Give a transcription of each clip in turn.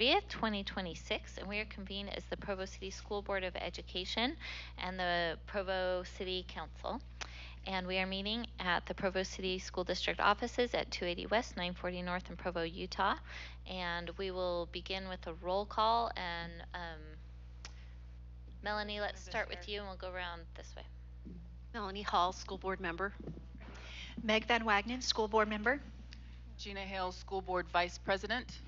30th, 2026, and we are convened as the Provo City School Board of Education and the Provo City Council. And we are meeting at the Provo City School District offices at 280 West, 940 North in Provo, Utah. And we will begin with a roll call. And Melanie, let's start with you and we'll go around this way. Melanie Hall, School Board Member. Meg Van Wagenen, School Board Member. Gina Hale, School Board Vice President.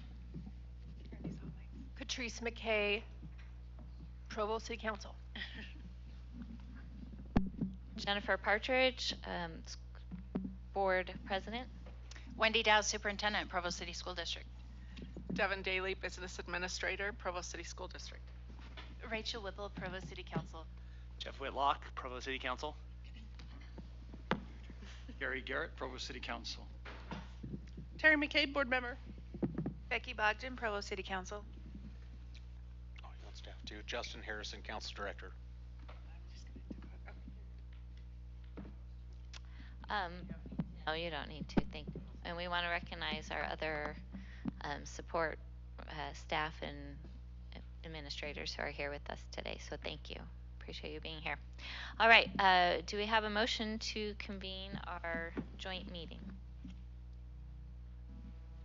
Patrice McKay, Provo City Council. Jennifer Partridge, Board President. Wendy Dow, Superintendent, Provo City School District. Devin Daly, Business Administrator, Provo City School District. Rachel Whipple, Provo City Council. Jeff Whitlock, Provo City Council. Gary Garrett, Provo City Council. Terry McCabe, Board Member. Becky Bogdan, Provo City Council. Oh, you want staff too. Justin Harrison, Council Director. No, you don't need to. Thank you. And we want to recognize our other support staff and administrators who are here with us today. So thank you. Appreciate you being here. All right. Do we have a motion to convene our joint meeting?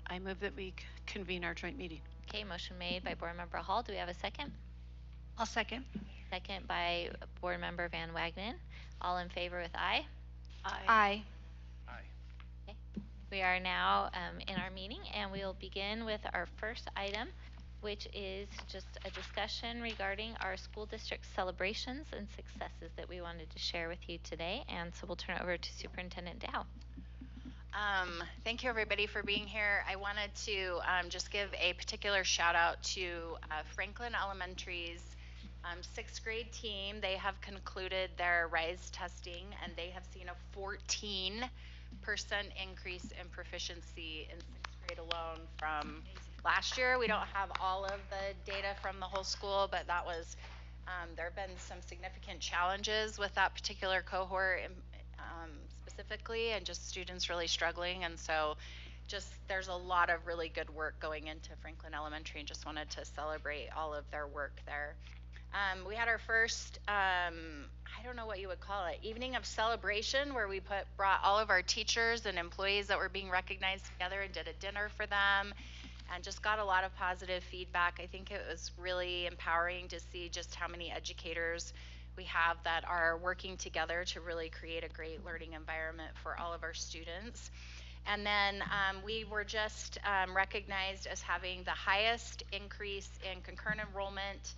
I move that we convene our joint meeting. Okay, motion made by Board Member Hall. Do we have a second? I'll second. Second by Board Member Van Wagenen. All in favor with aye? Aye. Okay. We are now in our meeting, and we'll begin with our first item, which is just a discussion regarding our school district celebrations and successes that we wanted to share with you today. And so we'll turn it over to Superintendent Dow. Thank you everybody for being here. I wanted to just give a particular shout out to Franklin Elementary's 6th grade team. They have concluded their RISE testing and they have seen a 14% increase in proficiency in 6th grade alone from last year. We don't have all of the data from the whole school, but that was, there have been some significant challenges with that particular cohort specifically, and just students really struggling. And so just there's a lot of really good work going into Franklin Elementary, and just wanted to celebrate all of their work there. We had our first, I don't know what you would call it, evening of celebration, where we brought all of our teachers and employees that were being recognized together and did a dinner for them, and just got a lot of positive feedback. I think it was really empowering to see just how many educators we have that are working together to really create a great learning environment for all of our students. And then we were just recognized as having the highest increase in concurrent enrollment,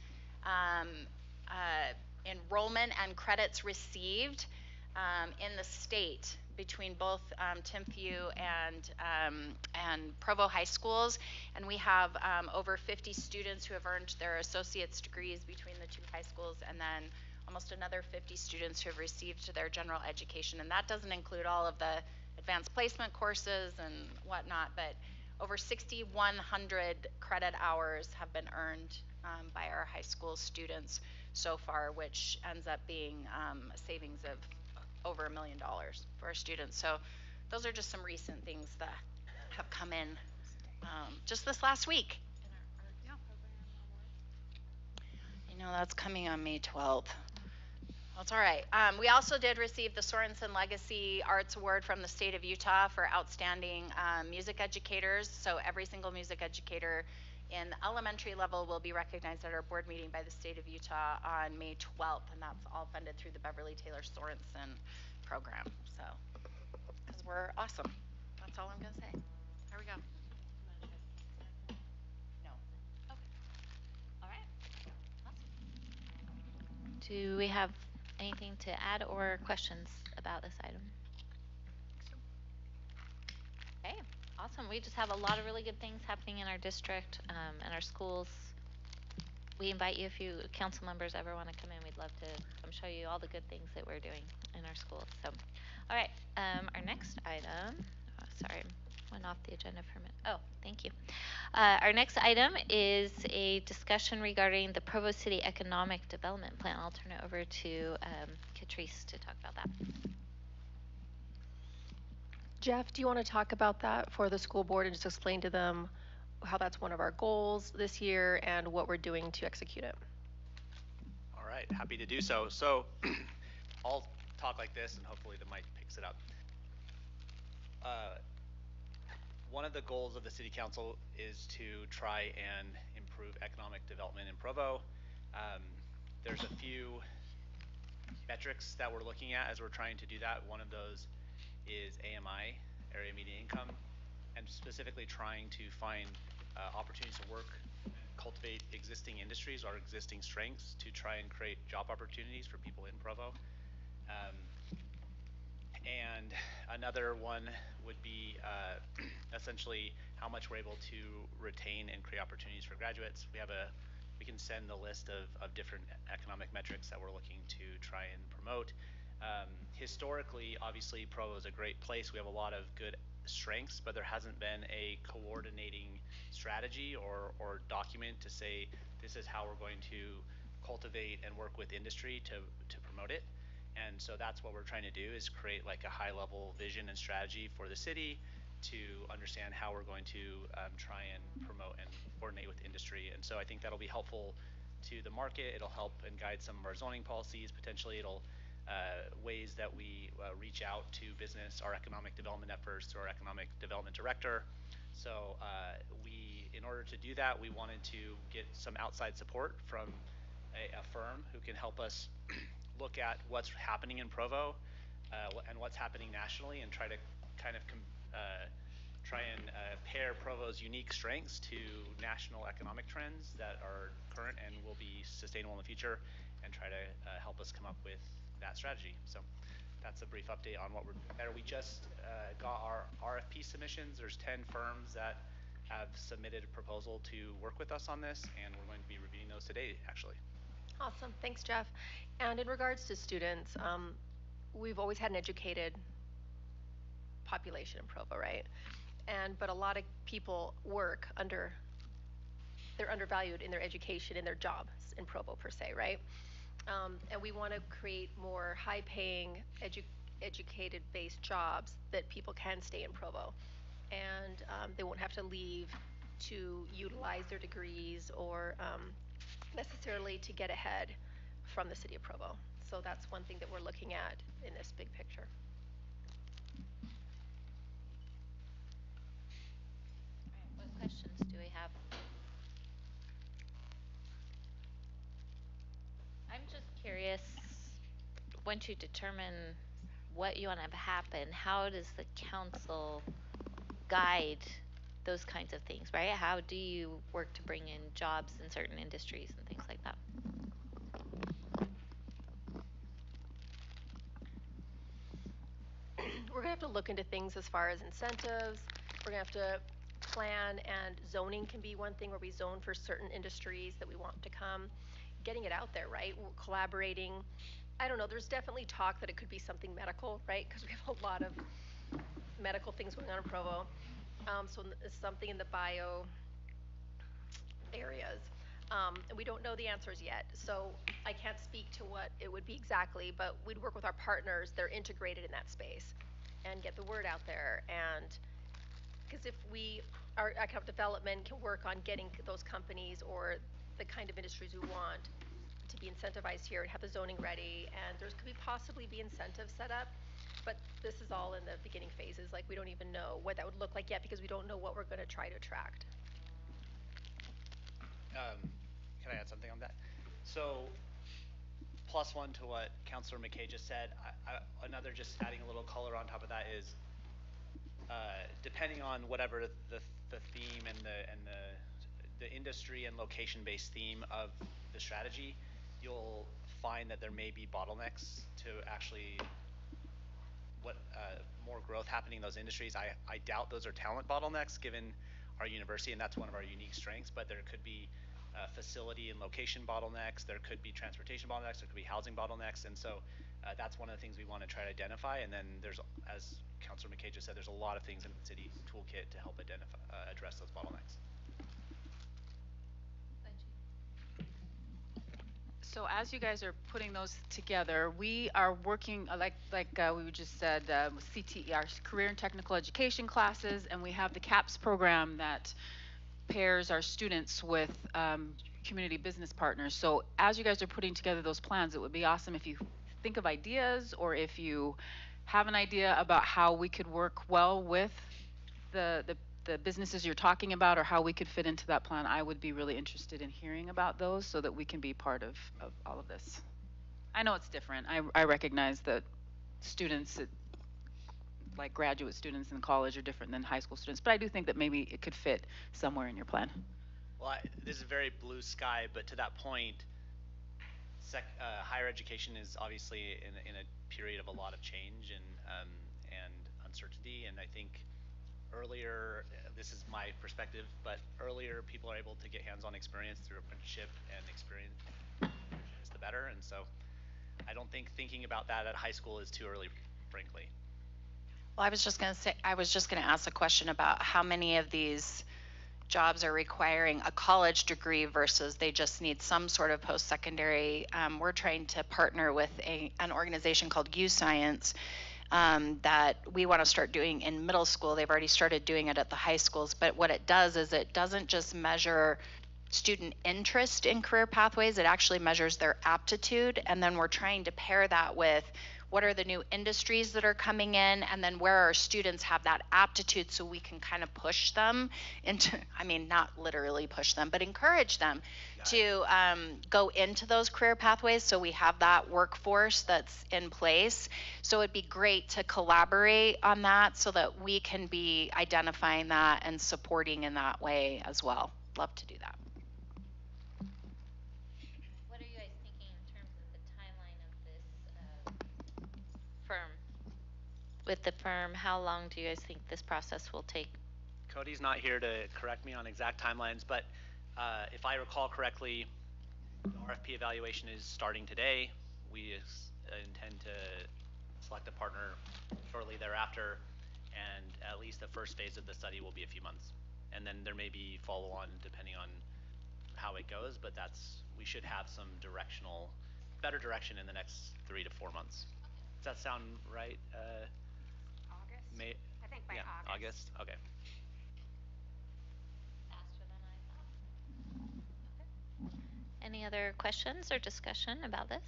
enrollment and credits received in the state between both Timpview and Provo high schools. And we have over 50 students who have earned their associate's degrees between the two high schools, and then almost another 50 students who have received their general education. And that doesn't include all of the advanced placement courses and whatnot, but over 6,100 credit hours have been earned by our high school students so far, which ends up being a savings of over $1 million for our students. So those are just some recent things that have come in just this last week. You know, that's coming on May 12th. That's all right. We also did receive the Sorensen Legacy Arts Award from the state of Utah for outstanding music educators. So every single music educator in the elementary level will be recognized at our board meeting by the state of Utah on May 12th, and that's all funded through the Beverly Taylor Sorensen program. So, because we're awesome. That's all I'm gonna say. There we go. No. Okay. All right. Awesome. Do we have anything to add or questions about this item? Okay, awesome. We just have a lot of really good things happening in our district and our schools. We invite you, if you council members ever want to come in, we'd love to come show you all the good things that we're doing in our schools. So, all right, our next item, sorry, went off the agenda for a minute. Oh, thank you. Our next item is a discussion regarding the Provo City Economic Development Plan. I'll turn it over to Catrice to talk about that. Jeff, do you want to talk about that for the school board and just explain to them how that's one of our goals this year, and what we're doing to execute it. All right, happy to do so. So I'll talk like this and hopefully the mic picks it up. One of the goals of the City Council is to try and improve economic development in Provo. There's a few metrics that we're looking at as we're trying to do that. One of those is AMI, area median income, and specifically trying to find opportunities to work, cultivate existing industries or existing strengths to try and create job opportunities for people in Provo. And another one would be essentially how much we're able to retain and create opportunities for graduates. We can send a list of different economic metrics that we're looking to try and promote. Historically, obviously, Provo is a great place. We have a lot of good strengths, but there hasn't been a coordinating strategy or document to say this is how we're going to cultivate and work with industry to promote it. And so that's what we're trying to do, is create like a high level vision and strategy for the city to understand how we're going to try and promote and coordinate with industry. And so I think that'll be helpful to the market. It'll help and guide some of our zoning policies. Potentially it'll ways that we reach out to business, our economic development efforts through our economic development director. So in order to do that, we wanted to get some outside support from a firm who can help us look at what's happening in Provo and what's happening nationally, and try to kind of pair Provo's unique strengths to national economic trends that are current and will be sustainable in the future, and try to help us come up with that strategy. So that's a brief update on what we're doing there. We just got our RFP submissions. There's 10 firms that have submitted a proposal to work with us on this, and we're going to be reviewing those today, actually. Awesome, thanks, Jeff. And in regards to students, we've always had an educated population in Provo, right? But a lot of people they're undervalued in their education, in their jobs in Provo per se, right? And we want to create more high-paying, educated-based jobs that people can stay in Provo, and they won't have to leave to utilize their degrees or necessarily to get ahead from the city of Provo. So that's one thing that we're looking at in this big picture. All right, what questions do we have? I'm just curious, once you determine what you want to have happen, how does the council guide those kinds of things, right? How do you work to bring in jobs in certain industries and things like that? We're gonna have to look into things as far as incentives. We're gonna have to plan, and zoning can be one thing where we zone for certain industries that we want to come. Getting it out there, right? We're collaborating. I don't know, there's definitely talk that it could be something medical, right? Because we have a lot of medical things going on in Provo. So it's something in the bio areas. And we don't know the answers yet. So I can't speak to what it would be exactly, but we'd work with our partners. They're integrated in that space, and get the word out there. And because if our economic development can work on getting those companies or the kind of industries we want to be incentivized here and have the zoning ready, and there could possibly be incentives set up, but this is all in the beginning phases. Like, we don't even know what that would look like yet, because we don't know what we're going to try to attract. Can I add something on that? So, plus one to what Councilor McKay just said, another, just adding a little color on top of that, is depending on whatever the theme and the industry and location-based theme of the strategy, you'll find that there may be bottlenecks to actually more growth happening in those industries. I doubt those are talent bottlenecks given our university, and that's one of our unique strengths, but there could be facility and location bottlenecks, there could be transportation bottlenecks, there could be housing bottlenecks, and so that's one of the things we want to try to identify. And then there's, as Councilor McKay just said, there's a lot of things in the city toolkit to help address those bottlenecks. So as you guys are putting those together, we are working, like we just said, CTE, our career and technical education classes, and we have the CAPS program that pairs our students with community business partners. So as you guys are putting together those plans, it would be awesome if you think of ideas, or if you have an idea about how we could work well with the businesses you're talking about, or how we could fit into that plan. I would be really interested in hearing about those so that we can be part of all of this. I know it's different. I recognize that students, like graduate students in college, are different than high school students, but I do think that maybe it could fit somewhere in your plan. Well, this is very blue sky, but to that point, higher education is obviously in a period of a lot of change and uncertainty, and I think earlier, this is my perspective, but earlier people are able to get hands-on experience through apprenticeship and experience is the better, and so I don't think thinking about that at high school is too early, frankly. Well, I was just going to ask a question about how many of these jobs are requiring a college degree versus they just need some sort of post-secondary. We're trying to partner with an organization called U-Science that we want to start doing in middle school. They've already started doing it at the high schools, but what it does is it doesn't just measure student interest in career pathways, it actually measures their aptitude, and then we're trying to pair that with what are the new industries that are coming in, and then where our students have that aptitude, so we can kind of push them into, I mean, not literally push them, but encourage them to go into those career pathways, so we have that workforce that's in place. So it'd be great to collaborate on that so that we can be identifying that and supporting in that way as well. Love to do that. What are you guys thinking in terms of the timeline of this firm? With the firm, how long do you guys think this process will take? Cody's not here to correct me on exact timelines, but if I recall correctly, the RFP evaluation is starting today. We intend to select a partner shortly thereafter, and at least the first phase of the study will be a few months. And then there may be follow-on depending on how it goes, but we should have some better direction in the next 3 to 4 months. Does that sound right? August? I think by August? Okay. Faster than I thought. Okay. Any other questions or discussion about this?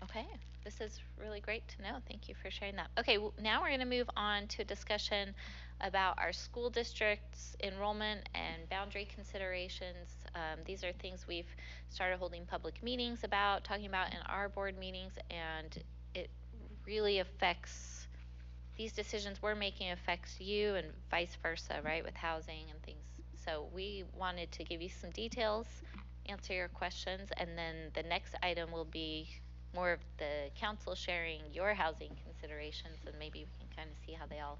Okay, this is really great to know. Thank you for sharing that. Okay, now we're going to move on to a discussion about our school district's enrollment and boundary considerations. These are things we've started holding public meetings about, talking about in our board meetings, and it really affects, these decisions we're making affects you and vice versa, right, with housing and things. So we wanted to give you some details, answer your questions, and then the next item will be more of the council sharing your housing considerations, and maybe we can kind of see how they all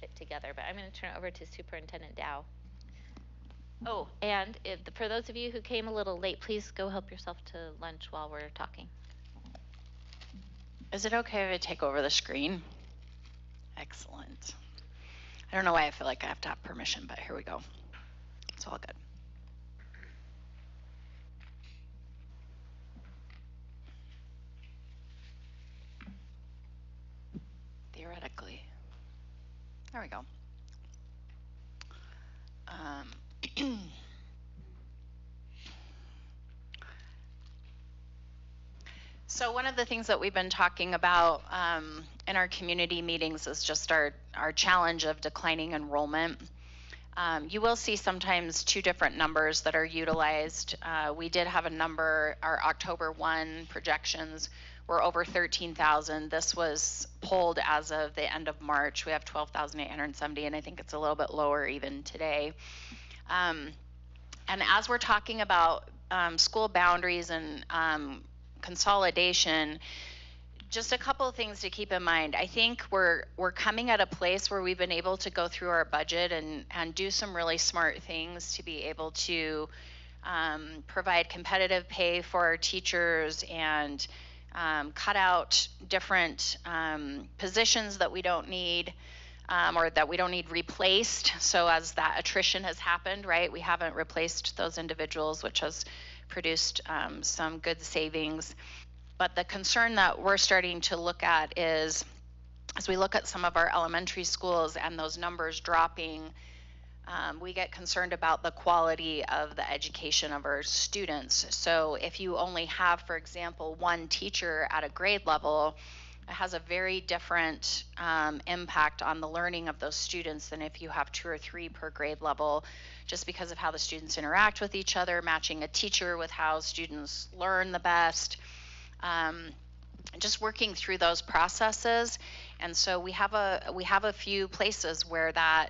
fit together. But I'm going to turn it over to Superintendent Dow. Oh, and for those of you who came a little late, please go help yourself to lunch while we're talking. Is it okay if I take over the screen? Excellent. I don't know why I feel like I have to have permission, but here we go. It's all good. Theoretically. There we go. So one of the things that we've been talking about in our community meetings is just our challenge of declining enrollment. You will see sometimes two different numbers that are utilized. We did have a number, our October 1 projections were over 13,000. This was pulled as of the end of March. We have 12,870, and I think it's a little bit lower even today. And as we're talking about school boundaries and consolidation, just a couple of things to keep in mind. I think we're coming at a place where we've been able to go through our budget and do some really smart things to be able to provide competitive pay for our teachers and cut out different positions that we don't need or that we don't need replaced. So as that attrition has happened, right, we haven't replaced those individuals, which has produced some good savings. But the concern that we're starting to look at is, as we look at some of our elementary schools and those numbers dropping, We get concerned about the quality of the education of our students. So if you only have, for example, one teacher at a grade level, it has a very different impact on the learning of those students than if you have 2 or 3 per grade level, just because of how the students interact with each other, matching a teacher with how students learn the best. Just working through those processes. And so we have a few places where that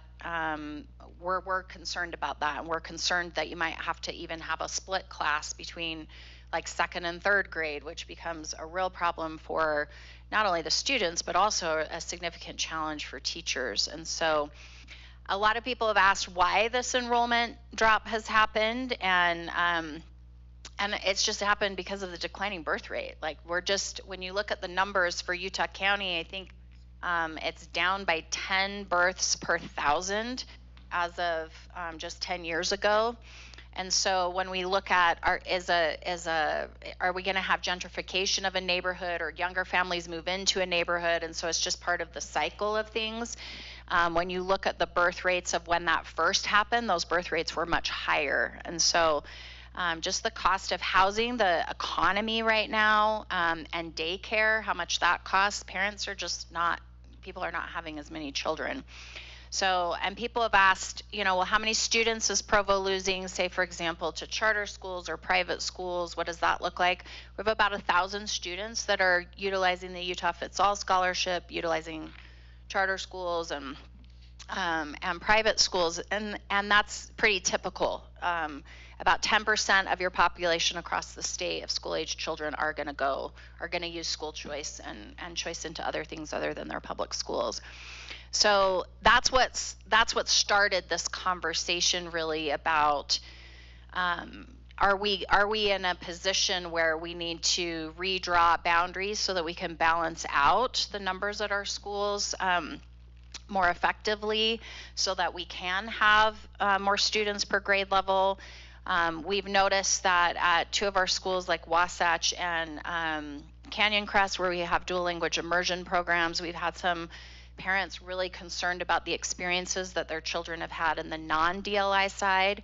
we're concerned about that, and we're concerned that you might have to even have a split class between like 2nd and 3rd grade, which becomes a real problem for not only the students but also a significant challenge for teachers. And so a lot of people have asked why this enrollment drop has happened, and it's just happened because of the declining birth rate. Like, when you look at the numbers for Utah County, I think it's down by 10 births per 1,000 as of just 10 years ago. And so when we look at are we going to have gentrification of a neighborhood, or younger families move into a neighborhood, and so it's just part of the cycle of things. When you look at the birth rates of when that first happened, those birth rates were much higher. And so just the cost of housing, the economy right now, and daycare, how much that costs, people are not having as many children. So, and people have asked, well, how many students is Provo losing, say, for example, to charter schools or private schools? What does that look like? We have about 1,000 students that are utilizing the Utah Fits All scholarship, utilizing charter schools and private schools, and that's pretty typical. About 10% of your population across the state of school-age children are going to use school choice and choice into other things other than their public schools. So that's what started this conversation really about, are we in a position where we need to redraw boundaries so that we can balance out the numbers at our schools more effectively, so that we can have more students per grade level. We've noticed that at 2 of our schools, like Wasatch and Canyon Crest, where we have dual language immersion programs, we've had some parents really concerned about the experiences that their children have had in the non-DLI side.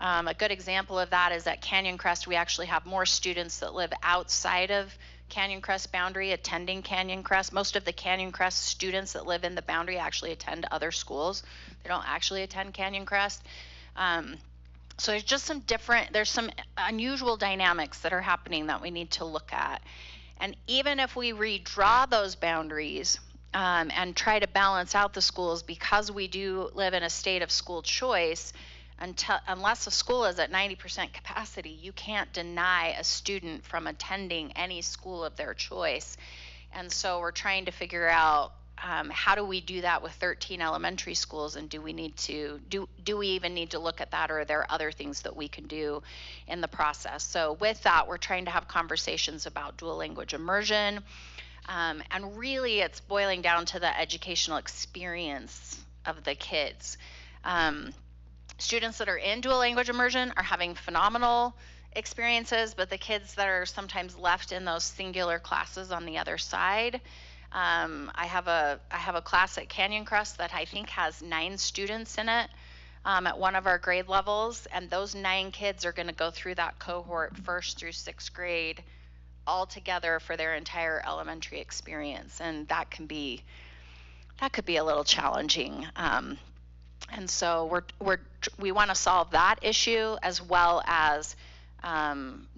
A good example of that is at Canyon Crest, we actually have more students that live outside of Canyon Crest boundary attending Canyon Crest. Most of the Canyon Crest students that live in the boundary actually attend other schools. They don't actually attend Canyon Crest. So there's just there's some unusual dynamics that are happening that we need to look at. And even if we redraw those boundaries and try to balance out the schools, because we do live in a state of school choice, unless a school is at 90% capacity, you can't deny a student from attending any school of their choice. And so we're trying to figure out how do we do that with 13 elementary schools, and do we even need to look at that, or are there other things that we can do in the process? So with that, we're trying to have conversations about dual language immersion, and really it's boiling down to the educational experience of the kids. Students that are in dual language immersion are having phenomenal experiences, but the kids that are sometimes left in those singular classes on the other side, I have a class at Canyon Crest that I think has 9 students in it at one of our grade levels, and those 9 kids are going to go through that cohort 1st through 6th grade all together for their entire elementary experience, and that could be a little challenging. And so we want to solve that issue, as well as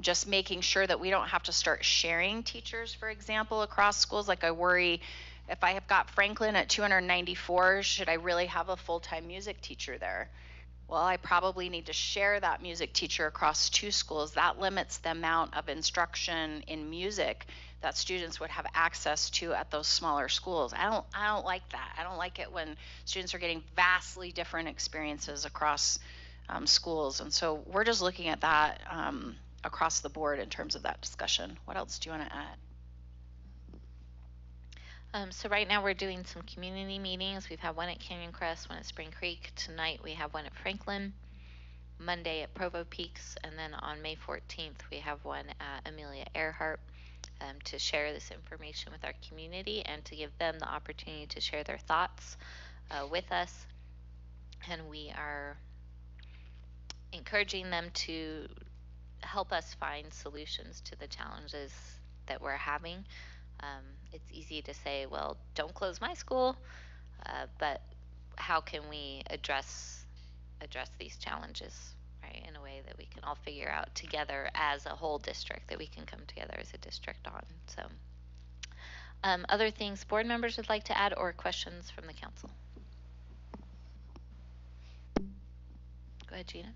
just making sure that we don't have to start sharing teachers, for example, across schools. Like, I worry, if I have got Franklin at 294, should I really have a full-time music teacher there? Well, I probably need to share that music teacher across 2 schools. That limits the amount of instruction in music that students would have access to at those smaller schools. I don't like that. I don't like it when students are getting vastly different experiences across schools. And so we're just looking at that across the board in terms of that discussion. What else do you want to add? So right now we're doing some community meetings. We've had one at Canyon Crest, one at Spring Creek. Tonight we have one at Franklin, Monday at Provo Peaks, and then on May 14th we have one at Amelia Earhart, to share this information with our community and to give them the opportunity to share their thoughts with us. and we are encouraging them to help us find solutions to the challenges that we're having. It's easy to say, well, don't close my school, but how can we address these challenges, right, in a way that we can all figure out together as a whole district, that we can come together as a district on. So, other things board members would like to add or questions from the council? Go ahead, Gina.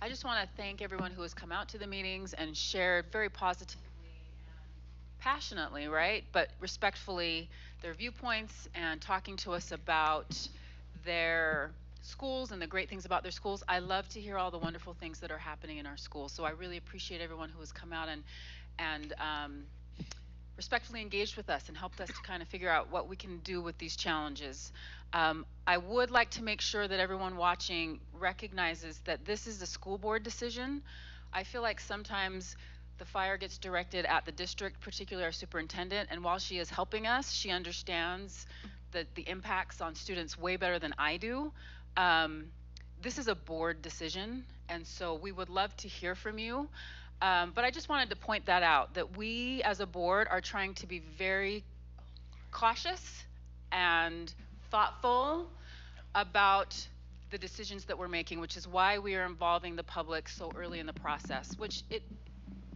I just want to thank everyone who has come out to the meetings and shared very positively and passionately, right, but respectfully, their viewpoints and talking to us about their schools and the great things about their schools. I love to hear all the wonderful things that are happening in our schools. So I really appreciate everyone who has come out and respectfully engaged with us and helped us to kind of figure out what we can do with these challenges. I would like to make sure that everyone watching recognizes that this is a school board decision. I feel like sometimes the fire gets directed at the district, particularly our superintendent, and while she is helping us, she understands the impacts on students way better than I do. This is a board decision, and so we would love to hear from you. But I just wanted to point that out, that we as a board are trying to be very cautious and thoughtful about the decisions that we're making, which is why we are involving the public so early in the process, which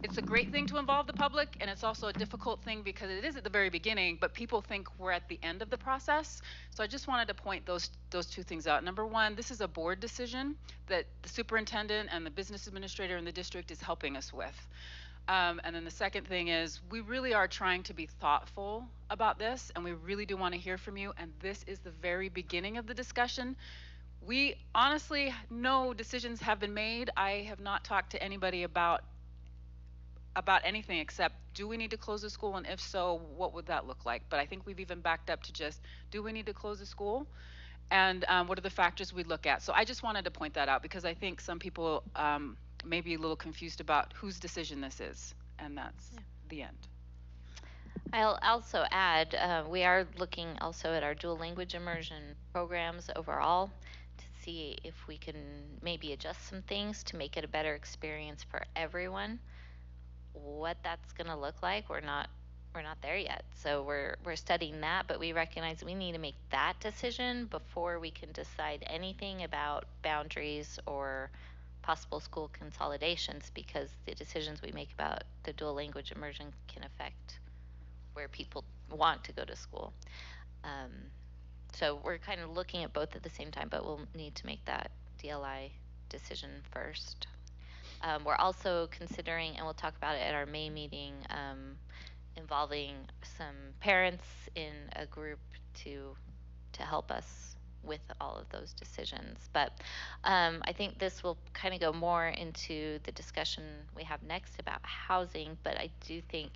it's a great thing to involve the public, and it's also a difficult thing because it is at the very beginning, but people think we're at the end of the process. So I just wanted to point those two things out. Number one, this is a board decision that the superintendent and the business administrator in the district is helping us with. And then the second thing is we really are trying to be thoughtful about this, and we really do want to hear from you, and this is the very beginning of the discussion. We honestly, no decisions have been made. I have not talked to anybody about anything except, do we need to close the school, and if so, what would that look like? But I think we've even backed up to just, do we need to close the school, and what are the factors we look at? So I just wanted to point that out because I think some people may be a little confused about whose decision this is, and that's the end. I'll also add, we are looking also at our dual language immersion programs overall to see if we can maybe adjust some things to make it a better experience for everyone. What that's going to look like, we're not there yet. So we're studying that, but we recognize we need to make that decision before we can decide anything about boundaries or possible school consolidations, because the decisions we make about the dual language immersion can affect where people want to go to school. So we're kind of looking at both at the same time, but we'll need to make that DLI decision first. We're also considering, and we'll talk about it at our May meeting, involving some parents in a group to help us with all of those decisions. But I think this will kind of go more into the discussion we have next about housing, but I do think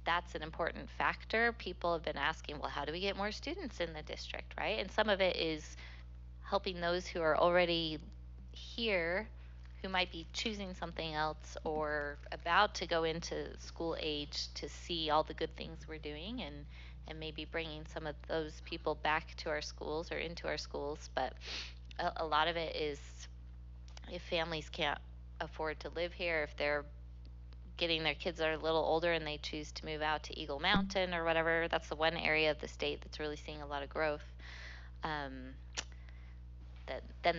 that's an important factor. People have been asking, well, how do we get more students in the district, right? And some of it is helping those who are already here, who might be choosing something else or about to go into school age, to see all the good things we're doing, and maybe bringing some of those people back to our schools or into our schools. But a lot of it is, if families can't afford to live here, if they're getting their kids are a little older and they choose to move out to Eagle Mountain or whatever, that's the one area of the state that's really seeing a lot of growth, then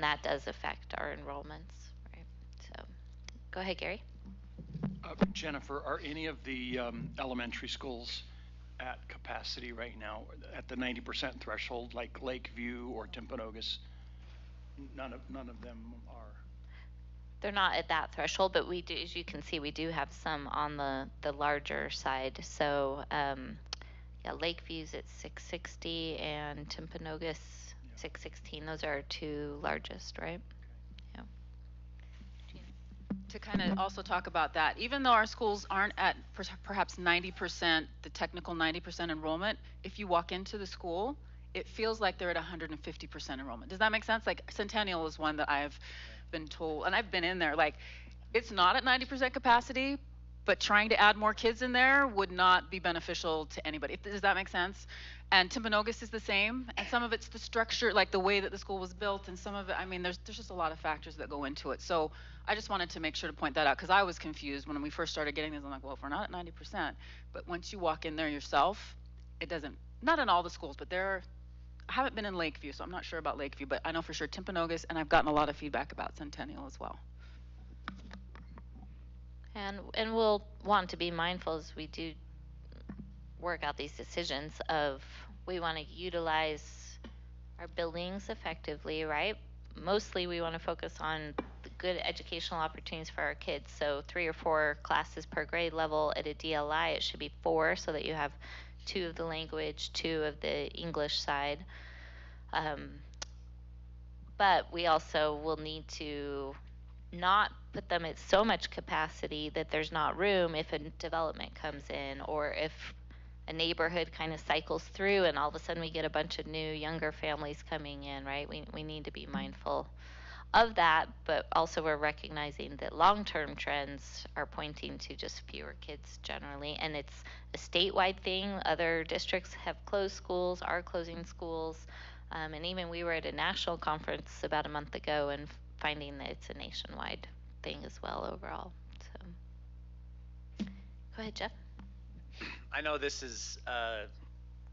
that does affect our enrollments, right? So go ahead, Gary. Jennifer, are any of the elementary schools at capacity right now, at the 90% threshold, like Lakeview or Timpanogos? None of them are. They're not at that threshold, but we do, as you can see, we do have some on the larger side. So yeah, Lakeview's at 660 and Timpanogos 616. Those are our two largest, right? Yeah. To kind of also talk about that, even though our schools aren't at perhaps 90%, the technical 90% enrollment, if you walk into the school, it feels like they're at 150% enrollment. Does that make sense? Like Centennial is one that I've been told, and I've been in there, like it's not at 90% capacity, but trying to add more kids in there would not be beneficial to anybody. Does that make sense? And Timpanogos is the same, and some of it's the structure, like the way that the school was built, and some of it, I mean, there's just a lot of factors that go into it. So I just wanted to make sure to point that out, because I was confused when we first started getting these. I'm like, well, if we're not at 90%, but once you walk in there yourself, it doesn't, not in all the schools, but I haven't been in Lakeview, so I'm not sure about Lakeview, but I know for sure Timpanogos, and I've gotten a lot of feedback about Centennial as well. And we'll want to be mindful as we do work out these decisions of we want to utilize our buildings effectively, right? Mostly we want to focus on the good educational opportunities for our kids. So 3 or 4 classes per grade level. At a DLI, it should be 4 so that you have 2 of the language, 2 of the English side. But we also will need to not put them at so much capacity that there's not room if a development comes in, or if a neighborhood kind of cycles through and all of a sudden we get a bunch of new younger families coming in, right? We need to be mindful of that, but also we're recognizing that long-term trends are pointing to just fewer kids generally, and it's a statewide thing. Other districts have closed schools, are closing schools, and even we were at a national conference about a month ago and finding that it's a nationwide thing as well overall. So, go ahead, Jeff. I know this is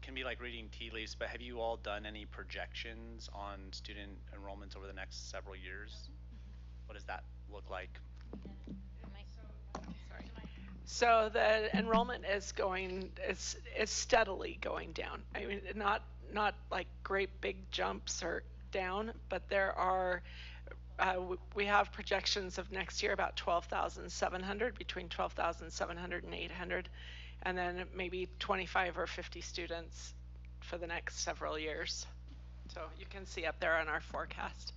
can be like reading tea leaves, but have you all done any projections on student enrollments over the next several years? What does that look like? So the enrollment is steadily going down. I mean, not like great big jumps or down, but there are we have projections of next year about 12,700, between 12,700 and 800, and then maybe 25 or 50 students for the next several years. So you can see up there on our forecast.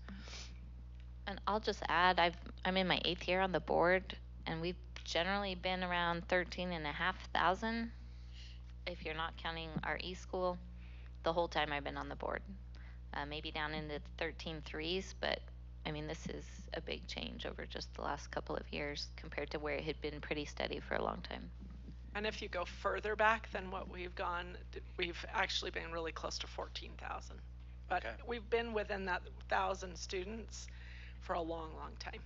And I'll just add, I'm in my 8th year on the board, and we've generally been around 13,500, if you're not counting our e-school, the whole time I've been on the board. Maybe down into 13.3s, but I mean, this is a big change over just the last couple of years compared to where it had been pretty steady for a long time. And if you go further back than what we've gone, we've actually been really close to 14,000. But okay, we've been within that 1,000 students for a long, long time.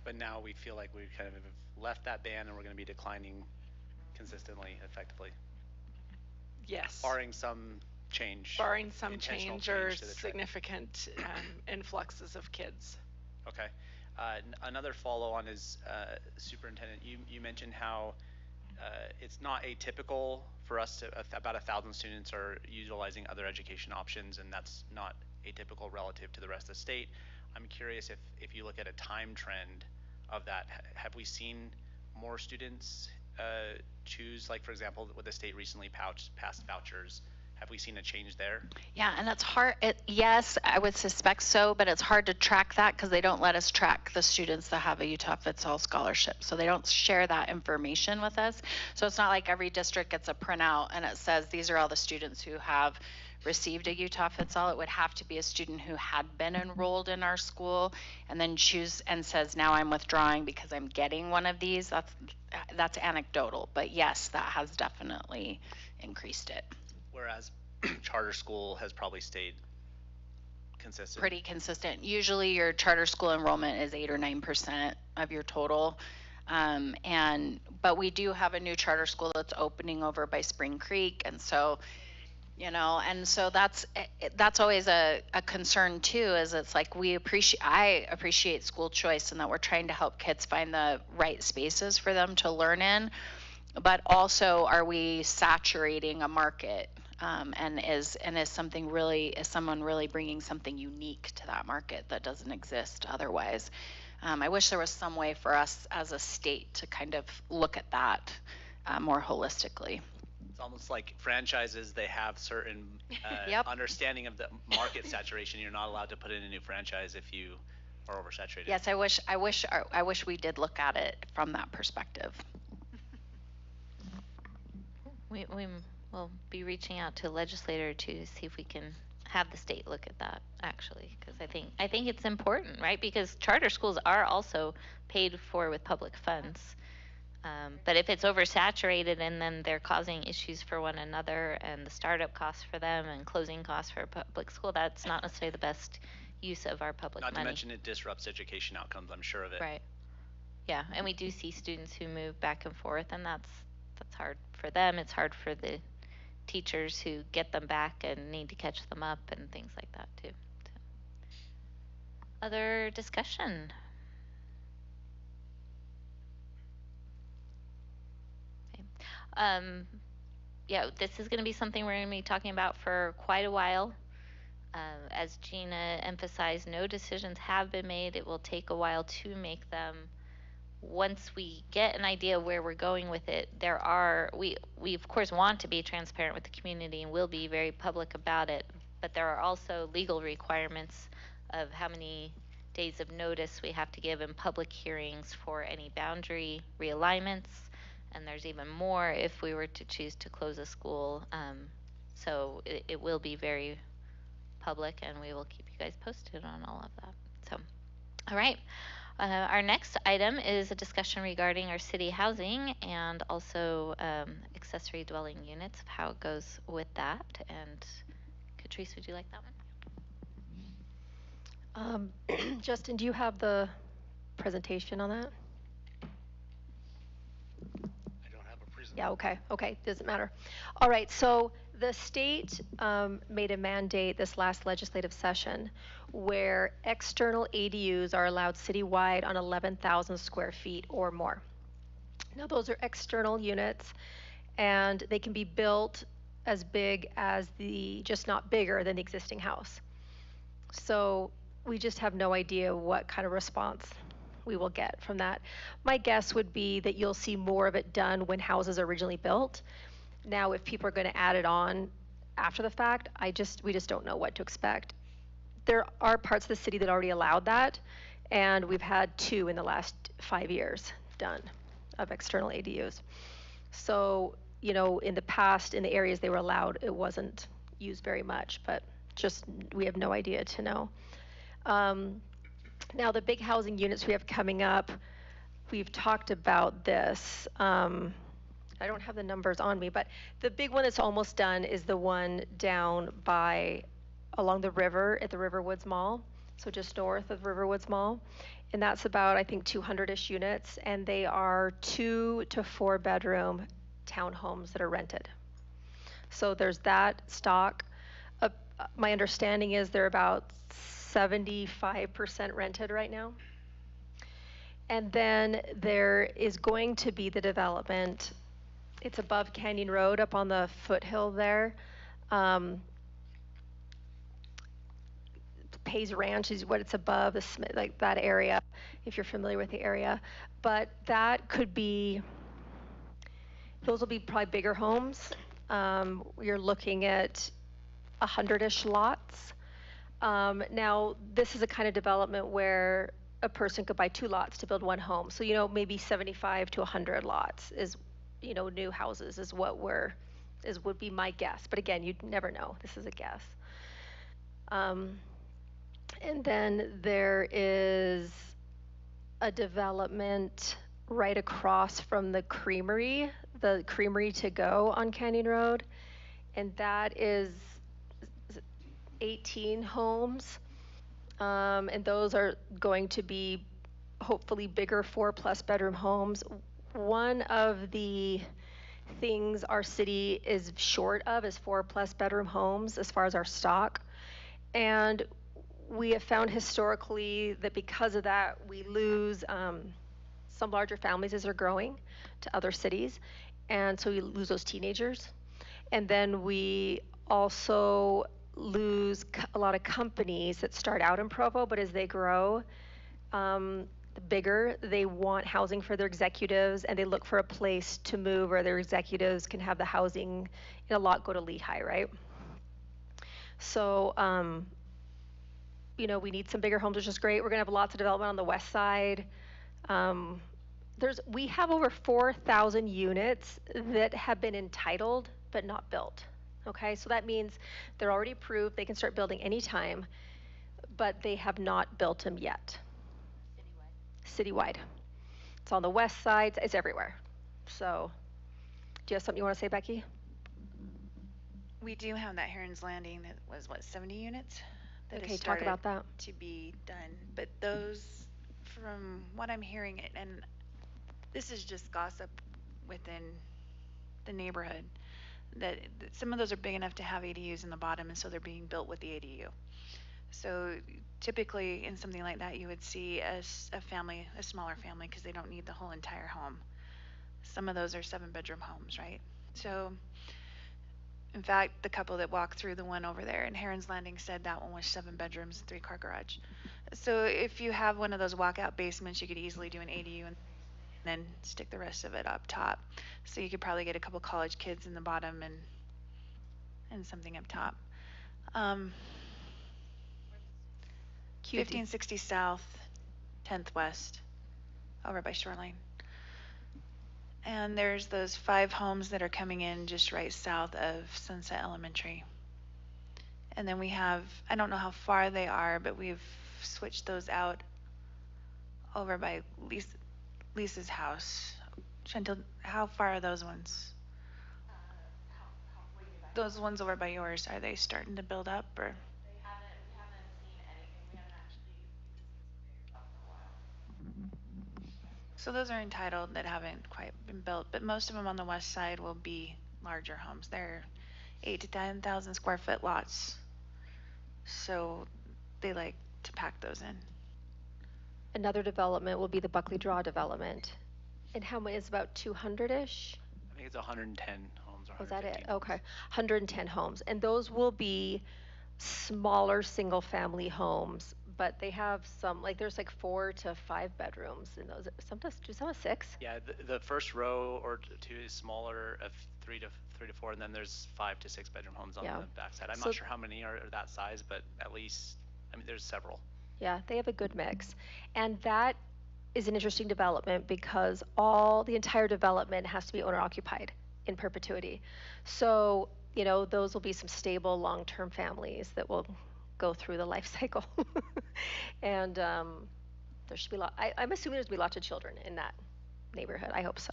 But now we feel like we've kind of left that band and we're going to be declining consistently, effectively. Yes. Barring some change. Barring some change or significant influxes of kids. Okay. Another follow-on is, Superintendent, you mentioned how it's not atypical for us to, about 1,000 students are utilizing other education options, and that's not atypical relative to the rest of the state. I'm curious if you look at a time trend of that, have we seen more students choose, like for example, with the state recently passed vouchers, have we seen a change there? Yeah, and it's hard. Yes, I would suspect so, but it's hard to track that because they don't let us track the students that have a Utah Fits All scholarship. So they don't share that information with us. So it's not like every district gets a printout and it says these are all the students who have received a Utah Fits All. It would have to be a student who had been enrolled in our school and then choose and says, now I'm withdrawing because I'm getting one of these. That's anecdotal, but yes, that has definitely increased it. Whereas charter school has probably stayed consistent. Pretty consistent. Usually your charter school enrollment is 8 or 9% of your total. But we do have a new charter school that's opening over by Spring Creek. And so, and so that's always a concern too, is it's like I appreciate school choice and that we're trying to help kids find the right spaces for them to learn in. But also, are we saturating a market? And is someone really bringing something unique to that market that doesn't exist otherwise? I wish there was some way for us as a state to kind of look at that more holistically. It's almost like franchises, they have certain Yep. understanding of the market saturation. You're not allowed to put in a new franchise if you are oversaturated. Yes, I wish we did look at it from that perspective. We will be reaching out to legislator to see if we can have the state look at that, actually, because I think it's important, right? Because charter schools are also paid for with public funds. But if it's oversaturated and then they're causing issues for one another and the startup costs for them and closing costs for a public school, that's not necessarily the best use of our public Not money. to mention it disrupts education outcomes, I'm sure of it. Right. Yeah, and we do see students who move back and forth, and that's hard for them. It's hard for the teachers who get them back and need to catch them up and things like that too. So. Other discussion? Okay. Yeah, this is going to be something we're going to be talking about for quite a while. As Gina emphasized, no decisions have been made. It will take a while to make them. Once we get an idea of where we're going with it, we of course want to be transparent with the community and will be very public about it, but there are also legal requirements of how many days of notice we have to give in public hearings for any boundary realignments, and there's even more if we were to choose to close a school. So it will be very public, and we will keep you guys posted on all of that. So, all right. Our next item is a discussion regarding our city housing and also accessory dwelling units, of how it goes with that. And Catrice, would you like that one? Justin, do you have the presentation on that? I don't have a presentation. Yeah, okay, doesn't matter. All right, so the state made a mandate this last legislative session where external ADUs are allowed citywide on 11,000 square feet or more. Now, those are external units, and they can be built as big as just not bigger than the existing house. So we just have no idea what kind of response we will get from that. My guess would be that you'll see more of it done when houses are originally built. Now, if people are going to add it on after the fact, we just don't know what to expect. There are parts of the city that already allowed that, and we've had 2 in the last 5 years done of external ADUs. So, in the past, in the areas they were allowed, it wasn't used very much, but we have no idea to know. Now, the big housing units we have coming up, we've talked about this. I don't have the numbers on me, but the big one that's almost done is the one down along the river at the Riverwoods Mall, so just north of Riverwoods Mall. And that's about, I think, 200-ish units, and they are 2 to 4 bedroom townhomes that are rented. So there's that stock. My understanding is they're about 75% rented right now. And then there is going to be the development. It's above Canyon Road up on the foothill there. Pays Ranch is what it's above, like that area, if you're familiar with the area. But that could be, those will be probably bigger homes. You're looking at 100-ish lots. Now, this is a kind of development where a person could buy 2 lots to build 1 home. So, maybe 75 to 100 lots is, new houses is would be my guess. But again, you'd never know. This is a guess. And then there is a development right across from the creamery to go on Canyon Road. And that is 18 homes. And those are going to be hopefully bigger 4+ bedroom homes. One of the things our city is short of is 4+ bedroom homes as far as our stock. And we have found historically that because of that, we lose some larger families as they're growing to other cities. And so we lose those teenagers. And then we also lose a lot of companies that start out in Provo, but as they grow bigger, they want housing for their executives, and they look for a place to move where their executives can have the housing, and a lot go to Lehigh, right? So, we need some bigger homes, which is great. We're gonna have lots of development on the west side. We have over 4,000 units that have been entitled but not built. Okay, so that means they're already approved, they can start building anytime, but they have not built them yet. Citywide. It's on the west side, it's everywhere. So, do you have something you want to say, Becky? We do have that Heron's Landing that was, what, 70 units? That Okay, has talk about started that. to be done. But those, from what I'm hearing, and this is just gossip within the neighborhood, that some of those are big enough to have ADUs in the bottom, and so they're being built with the ADU. So typically in something like that, you would see a family, a smaller family, because they don't need the whole entire home. Some of those are 7-bedroom homes, right? So in fact, the couple that walked through the one over there in Heron's Landing said that one was 7 bedrooms, 3-car garage. So if you have one of those walkout basements, you could easily do an ADU and then stick the rest of it up top. So you could probably get a couple college kids in the bottom and something up top. 1560 South, 10th West, over by Shoreline. And there's those 5 homes that are coming in just right south of Sunset Elementary. And then we have, I don't know how far they are, but we've switched those out over by Lisa's house. Chantel, how far are those ones? Those ones over by yours, are they starting to build up or? We haven't seen anything. We haven't actually figured out for a while. So those are entitled that haven't quite been built, but most of them on the west side will be larger homes. They're 8 to 10,000 square foot lots. So they like to pack those in. Another development will be the Buckley Draw development. And how many is about 200-ish? I think it's 110 homes or Was that 115 it? Okay. 110 homes. And those will be smaller single family homes, but they have some, like there's like 4 to 5 bedrooms in those. Sometimes, do some have 6? Yeah, the first row or two is smaller, of 3 to 4, and then there's 5 to 6 bedroom homes on Yeah. the backside. I'm So- not sure how many are that size, but at least, I mean, there's several. Yeah, they have a good mix. And that is an interesting development because the entire development has to be owner occupied in perpetuity. So, you know, those will be some stable long-term families that will go through the life cycle. And there should be I'm assuming there's going to be lots of children in that neighborhood. I hope so.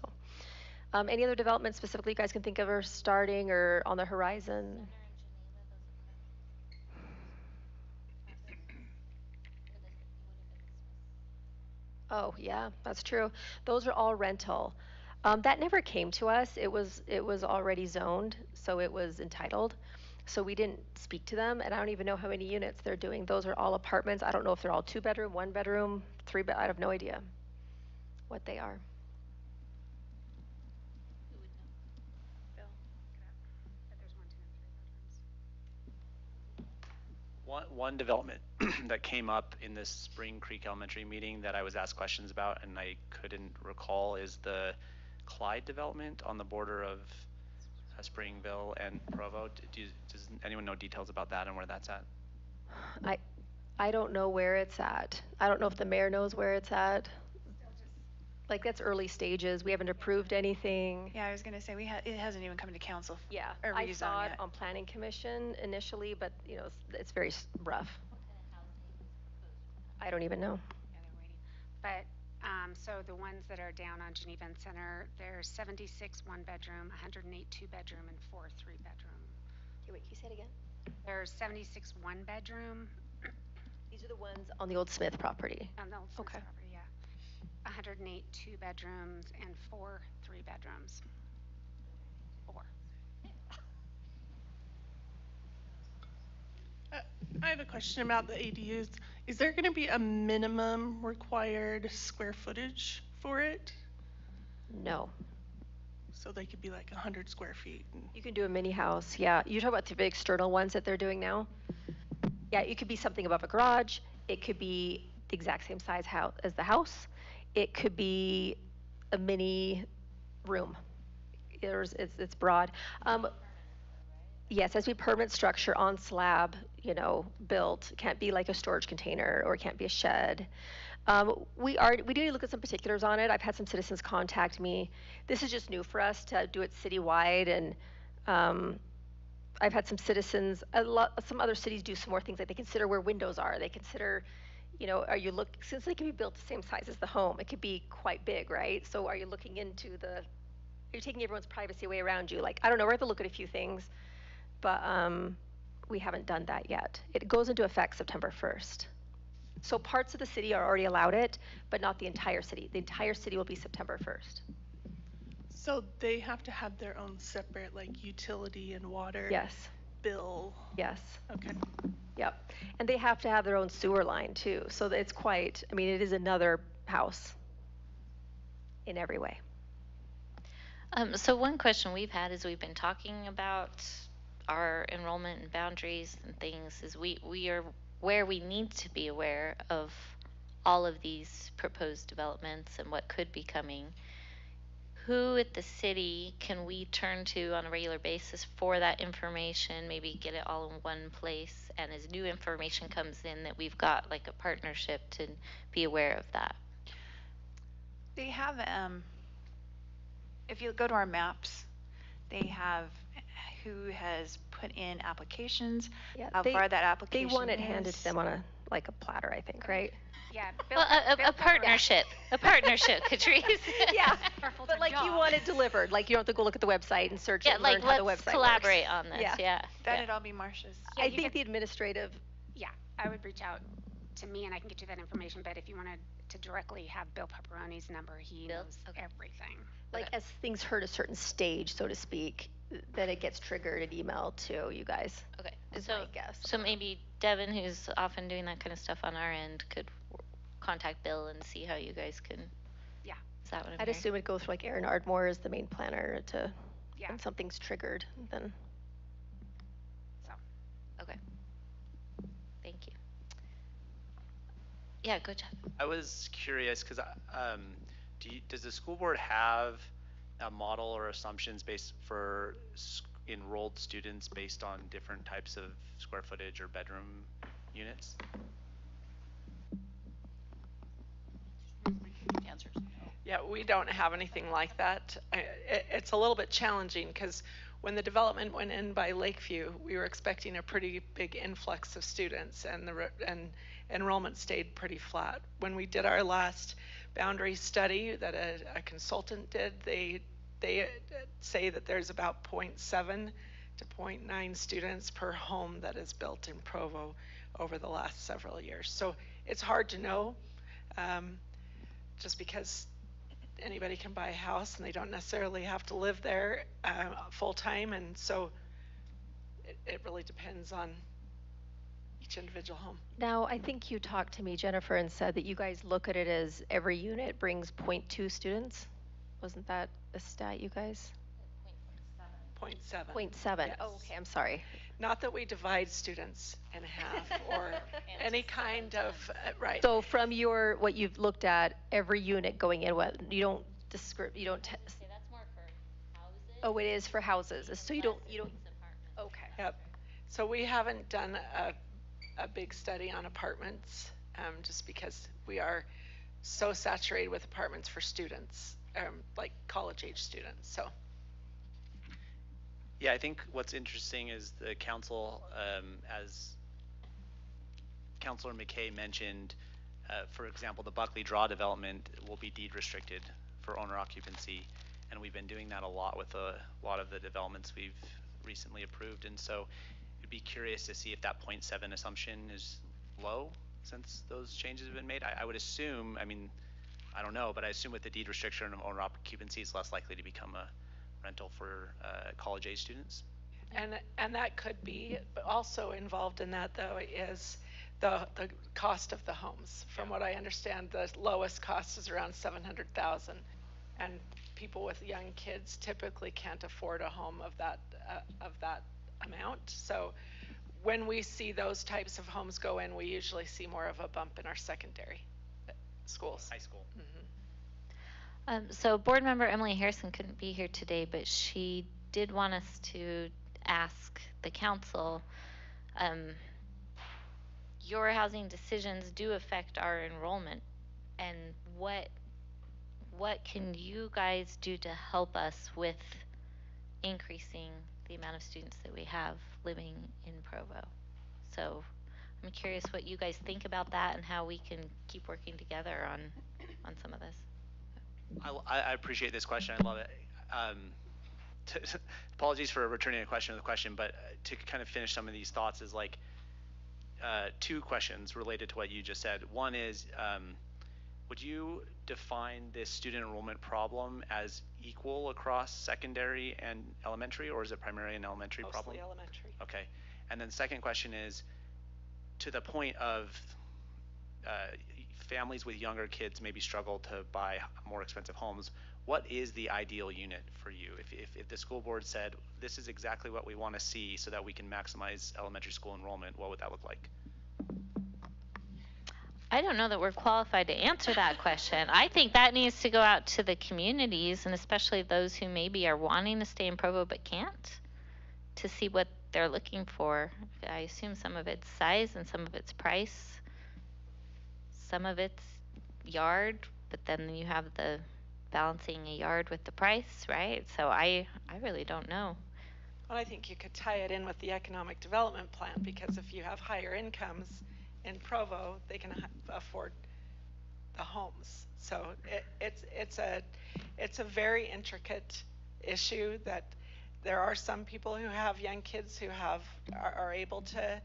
Any other developments specifically you guys can think of are starting or on the horizon? Oh, yeah, that's true. Those are all rental. That never came to us. It was already zoned, so it was entitled. So we didn't speak to them, and I don't even know how many units they're doing. Those are all apartments. I don't know if they're all 2-bedroom, 1-bedroom, 3-bed. I have no idea what they are. One development that came up in this Spring Creek Elementary meeting that I was asked questions about and I couldn't recall is the Clyde development on the border of Springville and Provo. Does anyone know details about that and where that's at? I don't know where it's at. I don't know if the mayor knows where it's at. Like, that's early stages. We haven't approved anything. Yeah, I was gonna say it hasn't even come to council. Yeah, or I rezone saw it yet. on planning commission initially, but you know, it's very rough. I don't even know. Yeah, they're waiting. But, so the ones that are down on Geneva and Center, there's 76 1-bedroom, 108 2-bedroom, and 4 3-bedroom. Okay, wait, can you say it again? There's 76 1-bedroom. These are the ones on the old Smith property. On the old Smith Okay. property, yeah. 108 2-bedrooms and 4 3-bedrooms. 4. I have a question about the ADUs. Is there going to be a minimum required square footage for it? No. So they could be like 100 square feet. You can do a mini house, yeah. You talk about the big external ones that they're doing now? Yeah, it could be something above a garage. It could be the exact same size as the house. It could be a mini room. It's broad. Yes, it has to be permanent structure on slab, you know, built. It can't be like a storage container or it can't be a shed. We do need to look at some particulars on it. I've had some citizens contact me. This is just new for us to do it citywide, and I've had some citizens. Some other cities do some more things, like they consider where windows are. They consider, you know, since they can be built the same size as the home, it could be quite big, right? So are you looking into the you're taking everyone's privacy away around you. Like, I don't know, we're going to look at a few things, but we haven't done that yet. It goes into effect September 1st. So parts of the city are already allowed it, but not the entire city. The entire city will be September 1st. So they have to have their own separate, like, utility and water Yes. bill? Yes. Okay. Yep. And they have to have their own sewer line too. So it's quite, I mean, it is another house in every way. So one question we've had as we've been talking about our enrollment and boundaries and things is we are where we need to be aware of all of these proposed developments and what could be coming. Who at the city can we turn to on a regular basis for that information, maybe get it all in one place, and as new information comes in that we've got like a partnership to be aware of that? They have, if you go to our maps, they have who has put in applications, how far that application They want it is. handed to them on a platter, I think, right? Yeah, Well, a partnership, a partnership, Catrice. Yeah, but like you want it delivered, like you don't have to go look at the website and search it and learn how the let's website collaborate works. on this, yeah. That'd all be Marcia's. I think the administrative. Yeah, I would reach out to me and I can get you that information, but if you wanted to directly have Bill Pepperoni's number, he knows everything. Like as things hurt a certain stage, so to speak, then it gets triggered an email to you guys. Okay, is so my guess. So maybe Devin, who's often doing that kind of stuff on our end, could contact Bill and see how you guys can. Yeah. Is that what I'm I'd hearing? assume it'd go through like Aaron Ardmore as the main planner to, Yeah. when something's triggered, then. So. Okay. Thank you. Yeah, go Jeff. I was curious because does the school board have a model or assumptions based for enrolled students based on different types of square footage or bedroom units? The answer is no. Yeah, we don't have anything like that. It's a little bit challenging because when the development went in by Lakeview, we were expecting a pretty big influx of students, and enrollment stayed pretty flat. When we did our last boundary study that a consultant did, they say that there's about 0.7 to 0.9 students per home that is built in Provo over the last several years. So it's hard to know, just because anybody can buy a house and they don't necessarily have to live there full time, and so it really depends on each individual home. Now, I think you talked to me, Jennifer, and said that you guys look at it as every unit brings 0.2 students. Wasn't that a stat, you guys? 0.7. 0.7. Yes. Oh, okay, I'm sorry. Not that we divide students in half or any kind of, right. So from what you've looked at, every unit going in, you don't you don't Okay, that's more for houses. oh, it is for houses. So you don't, okay. Yep. So we haven't done a big study on apartments, just because we are so saturated with apartments for students, like college age students, so. Yeah, I think what's interesting is the council, as Councilor McKay mentioned, for example, the Buckley Draw development will be deed restricted for owner occupancy, and we've been doing that a lot with a lot of the developments we've recently approved, and so I'd be curious to see if that 0.7 assumption is low since those changes have been made. I would assume, I mean, I don't know, but I assume with the deed restriction of owner occupancy, it's less likely to become a rental for college age students. And that could be, but also involved in that though is the cost of the homes. From what I understand, the lowest cost is around $700,000, and people with young kids typically can't afford a home of that amount. So when we see those types of homes go in, we usually see more of a bump in our secondary schools. High school. Mm-hmm. So board member Emily Harrison couldn't be here today, but she did want us to ask the council, your housing decisions do affect our enrollment, and what can you guys do to help us with increasing the amount of students that we have living in Provo? So I'm curious what you guys think about that and how we can keep working together on some of this. I appreciate this question. I love it. apologies for returning a question with a question, but to kind of finish some of these thoughts is like two questions related to what you just said. One is, would you define this student enrollment problem as equal across secondary and elementary, or is it primarily an elementary problem? Mostly elementary. Okay. And then second question is, to the point of families with younger kids maybe struggle to buy more expensive homes, what is the ideal unit for you? If the school board said, this is exactly what we want to see so that we can maximize elementary school enrollment, what would that look like? I don't know that we're qualified to answer that question. I think that needs to go out to the communities, and especially those who maybe are wanting to stay in Provo but can't, to see what they're looking for. I assume some of it's size and some of it's price. Some of it's yard, but then you have the balancing a yard with the price, right? So I really don't know. Well, I think you could tie it in with the economic development plan, because if you have higher incomes in Provo, they can afford the homes. So it's a very intricate issue that there are some people who have young kids who are able to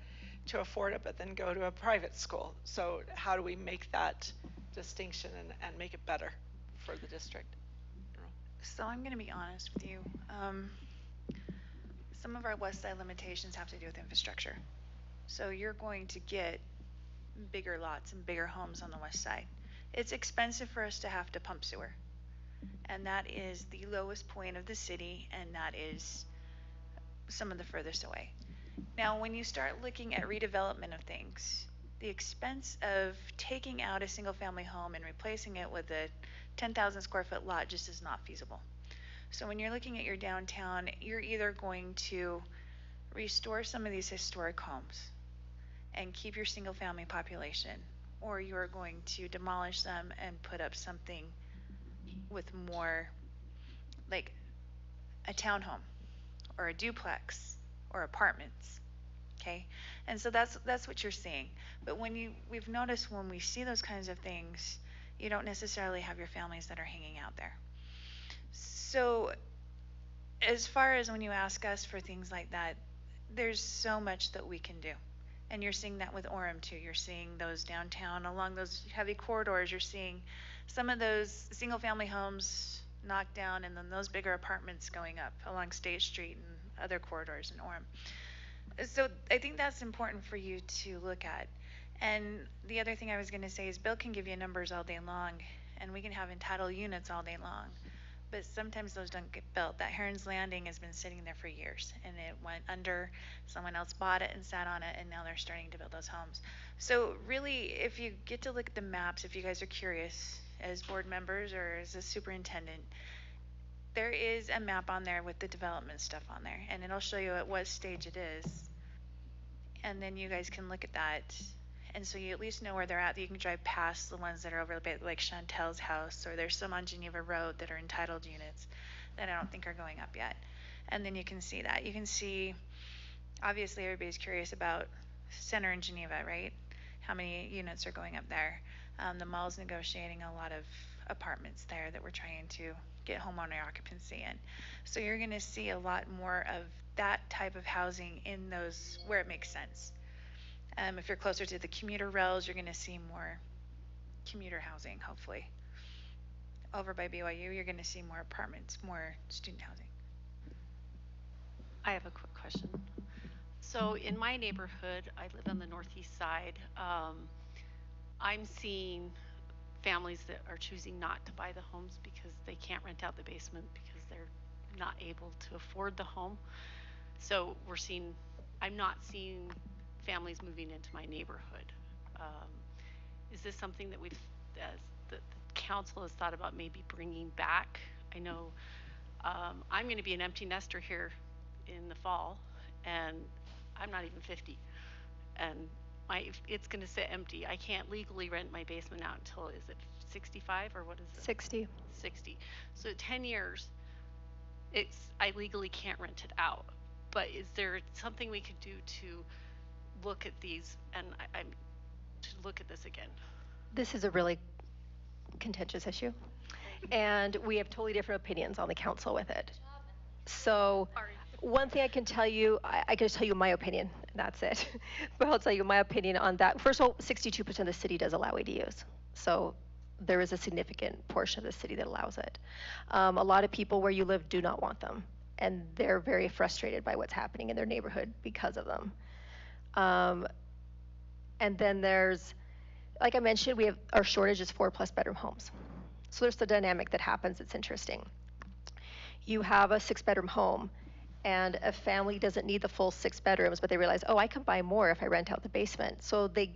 afford it, but then go to a private school. So how do we make that distinction and make it better for the district? So I'm going to be honest with you. Some of our west side limitations have to do with infrastructure. So you're going to get bigger lots and bigger homes on the west side. It's expensive for us to have to pump sewer. And that is the lowest point of the city, and that is some of the furthest away. Now, when you start looking at redevelopment of things, the expense of taking out a single family home and replacing it with a 10,000 square foot lot just is not feasible. So when you're looking at your downtown, you're either going to restore some of these historic homes and keep your single family population, or you're going to demolish them and put up something with more, like a townhome or a duplex or apartments. Okay, and so that's what you're seeing. But we've noticed when we see those kinds of things, you don't necessarily have your families that are hanging out there. So as far as when you ask us for things like that, there's so much that we can do. And you're seeing that with Orem too. You're seeing those downtown along those heavy corridors. You're seeing some of those single family homes knocked down, and then those bigger apartments going up along State Street and other corridors in Orem. So I think that's important for you to look at. And the other thing I was going to say is Bill can give you numbers all day long, and we can have entitled units all day long. But sometimes those don't get built. That Heron's Landing has been sitting there for years, and it went under, someone else bought it and sat on it, and now they're starting to build those homes. So really, if you get to look at the maps, if you guys are curious, as board members or as a superintendent, there is a map on there with the development stuff on there, and it'll show you at what stage it is. And then you guys can look at that. And so you at least know where they're at. You can drive past the ones that are over like Chantel's house, or there's some on Geneva Road that are entitled units that I don't think are going up yet. And then you can see that. You can see, obviously everybody's curious about Center in Geneva, right? How many units are going up there? The mall's negotiating a lot of apartments there that we're trying to get homeowner occupancy in. So you're going to see a lot more of that type of housing in those where it makes sense. If you're closer to the commuter rails, you're going to see more commuter housing, hopefully. Over by BYU, you're going to see more apartments, more student housing. I have a quick question. So in my neighborhood, I live on the northeast side. I'm seeing families that are choosing not to buy the homes because they can't rent out the basement because they're not able to afford the home. So I'm not seeing families moving into my neighborhood. Is this something that as the council has thought about maybe bringing back? I know I'm going to be an empty nester here in the fall, and I'm not even 50, and it's going to sit empty. I can't legally rent my basement out until, is it 65 or what is it? 60. 60. So 10 years, I legally can't rent it out. But is there something we could do to look at these and to look at this again? This is a really contentious issue. And we have totally different opinions on the council with it. So one thing I can tell you, I can just tell you my opinion, and that's it. But I'll tell you my opinion on that. First of all, 62% of the city does allow ADUs. So there is a significant portion of the city that allows it. A lot of people where you live do not want them, and they're very frustrated by what's happening in their neighborhood because of them. And then there's, like I mentioned, we have our shortage is 4+ bedroom homes. So there's the dynamic that happens that's interesting. You have a 6-bedroom home, and a family doesn't need the full 6 bedrooms, but they realize, oh, I can buy more if I rent out the basement. So they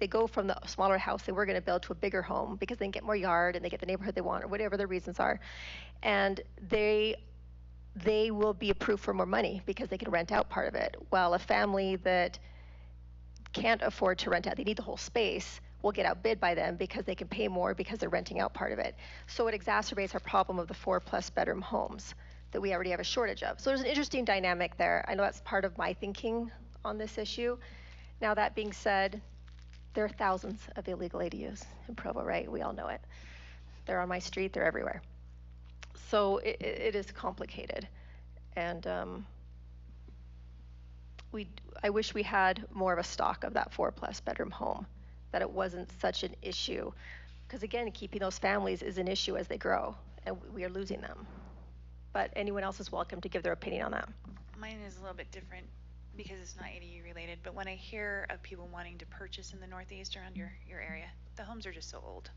go from the smaller house they were going to build to a bigger home because they can get more yard and they get the neighborhood they want, or whatever the reasons are. And they will be approved for more money because they can rent out part of it. While a family that can't afford to rent out, they need the whole space, will get outbid by them because they can pay more because they're renting out part of it. So it exacerbates our problem of the 4+ bedroom homes that we already have a shortage of. So there's an interesting dynamic there. I know that's part of my thinking on this issue. Now, that being said, there are thousands of illegal ADUs in Provo, right? We all know it. They're on my street, they're everywhere. So it is complicated. And I wish we had more of a stock of that 4+ bedroom home, that it wasn't such an issue. Because again, keeping those families is an issue as they grow, and we are losing them. But anyone else is welcome to give their opinion on that. Mine is a little bit different because it's not ADU related, but when I hear of people wanting to purchase in the Northeast around your area, the homes are just so old.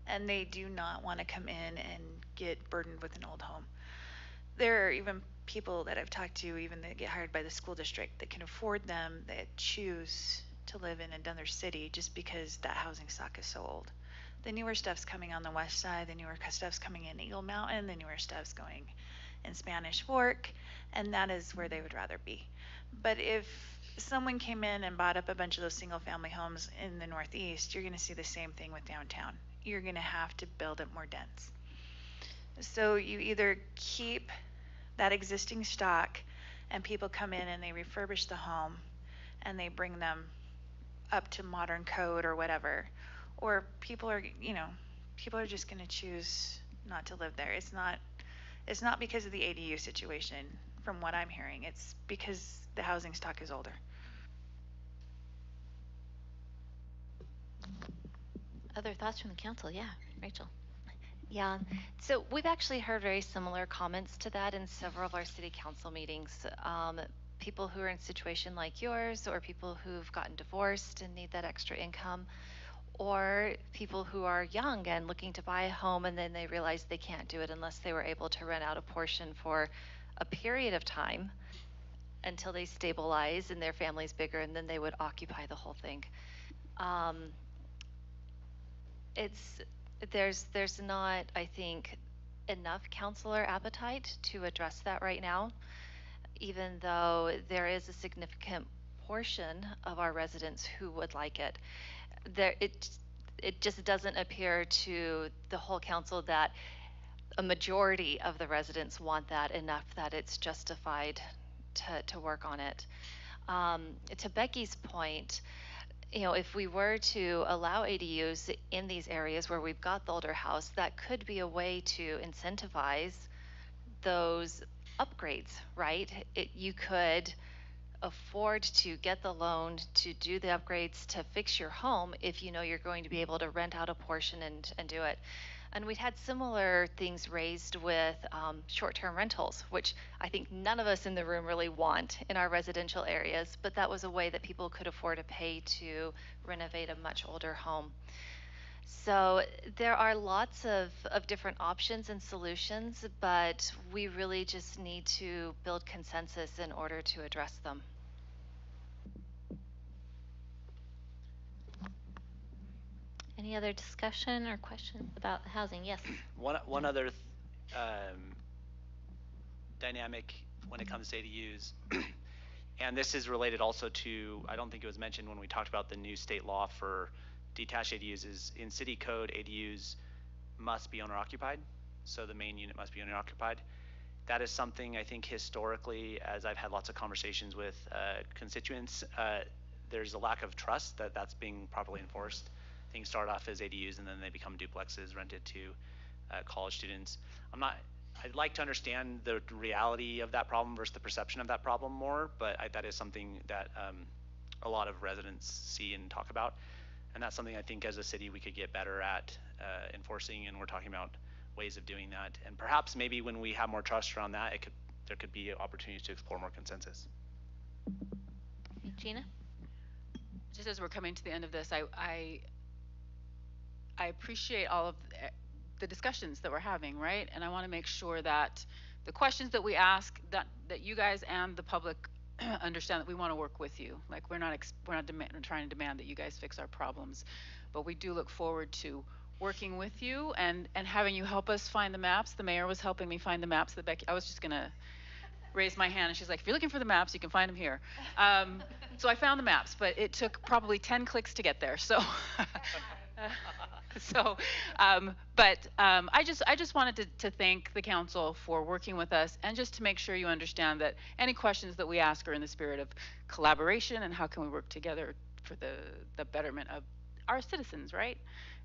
And they do not want to come in and get burdened with an old home. There are even people that I've talked to, even that get hired by the school district, that can afford them, that choose to live in another city just because that housing stock is so old. The newer stuff's coming on the west side, the newer stuff's coming in Eagle Mountain, the newer stuff's going in Spanish Fork, and that is where they would rather be. But if someone came in and bought up a bunch of those single family homes in the Northeast, you're going to see the same thing with downtown. You're going to have to build it more dense. So you either keep that existing stock and people come in and they refurbish the home and they bring them up to modern code or whatever, or people are just going to choose not to live there. It's not because of the ADU situation from what I'm hearing. It's because the housing stock is older. Other thoughts from the council? Yeah, Rachel. Yeah, so we've actually heard very similar comments to that in several of our city council meetings. People who are in a situation like yours, or people who've gotten divorced and need that extra income, or people who are young and looking to buy a home and then they realize they can't do it unless they were able to rent out a portion for a period of time until they stabilize and their family's bigger, and then they would occupy the whole thing. There's not, I think, enough counselor appetite to address that right now, even though there is a significant portion of our residents who would like it. It just doesn't appear to the whole council that a majority of the residents want that enough that it's justified to work on it. To Becky's point, if we were to allow ADUs in these areas where we've got the older house, that could be a way to incentivize those upgrades, right? You could afford to get the loan to do the upgrades to fix your home if you know you're going to be able to rent out a portion and do it. And we've had similar things raised with short-term rentals, which I think none of us in the room really want in our residential areas, but that was a way that people could afford to pay to renovate a much older home. So there are lots of different options and solutions, but we really just need to build consensus in order to address them. Any other discussion or questions about housing? Yes. One other dynamic when it comes to ADUs, and this is related also to, I don't think it was mentioned when we talked about the new state law for detached ADUs, is in city code, ADUs must be owner occupied. So the main unit must be owner occupied. That is something I think historically, as I've had lots of conversations with constituents, there's a lack of trust that that's being properly enforced. Things start off as ADUs and then they become duplexes rented to college students. I'd like to understand the reality of that problem versus the perception of that problem more, but that is something that a lot of residents see and talk about. And that's something I think as a city we could get better at enforcing, and we're talking about ways of doing that. And perhaps maybe when we have more trust around that, there could be opportunities to explore more consensus. Gina? Just as we're coming to the end of this, I appreciate all of the discussions that we're having, right? And I want to make sure that the questions that we ask, that you guys and the public understand that we want to work with you. Like we're not trying to demand that you guys fix our problems, but we do look forward to working with you and having you help us find the maps. The mayor was helping me find the maps that Becky, I was just gonna raise my hand and she's like, if you're looking for the maps, you can find them here. So I found the maps, but it took probably 10 clicks to get there. So, I just wanted to thank the council for working with us and just to make sure you understand that any questions that we ask are in the spirit of collaboration and how can we work together for the betterment of our citizens, right?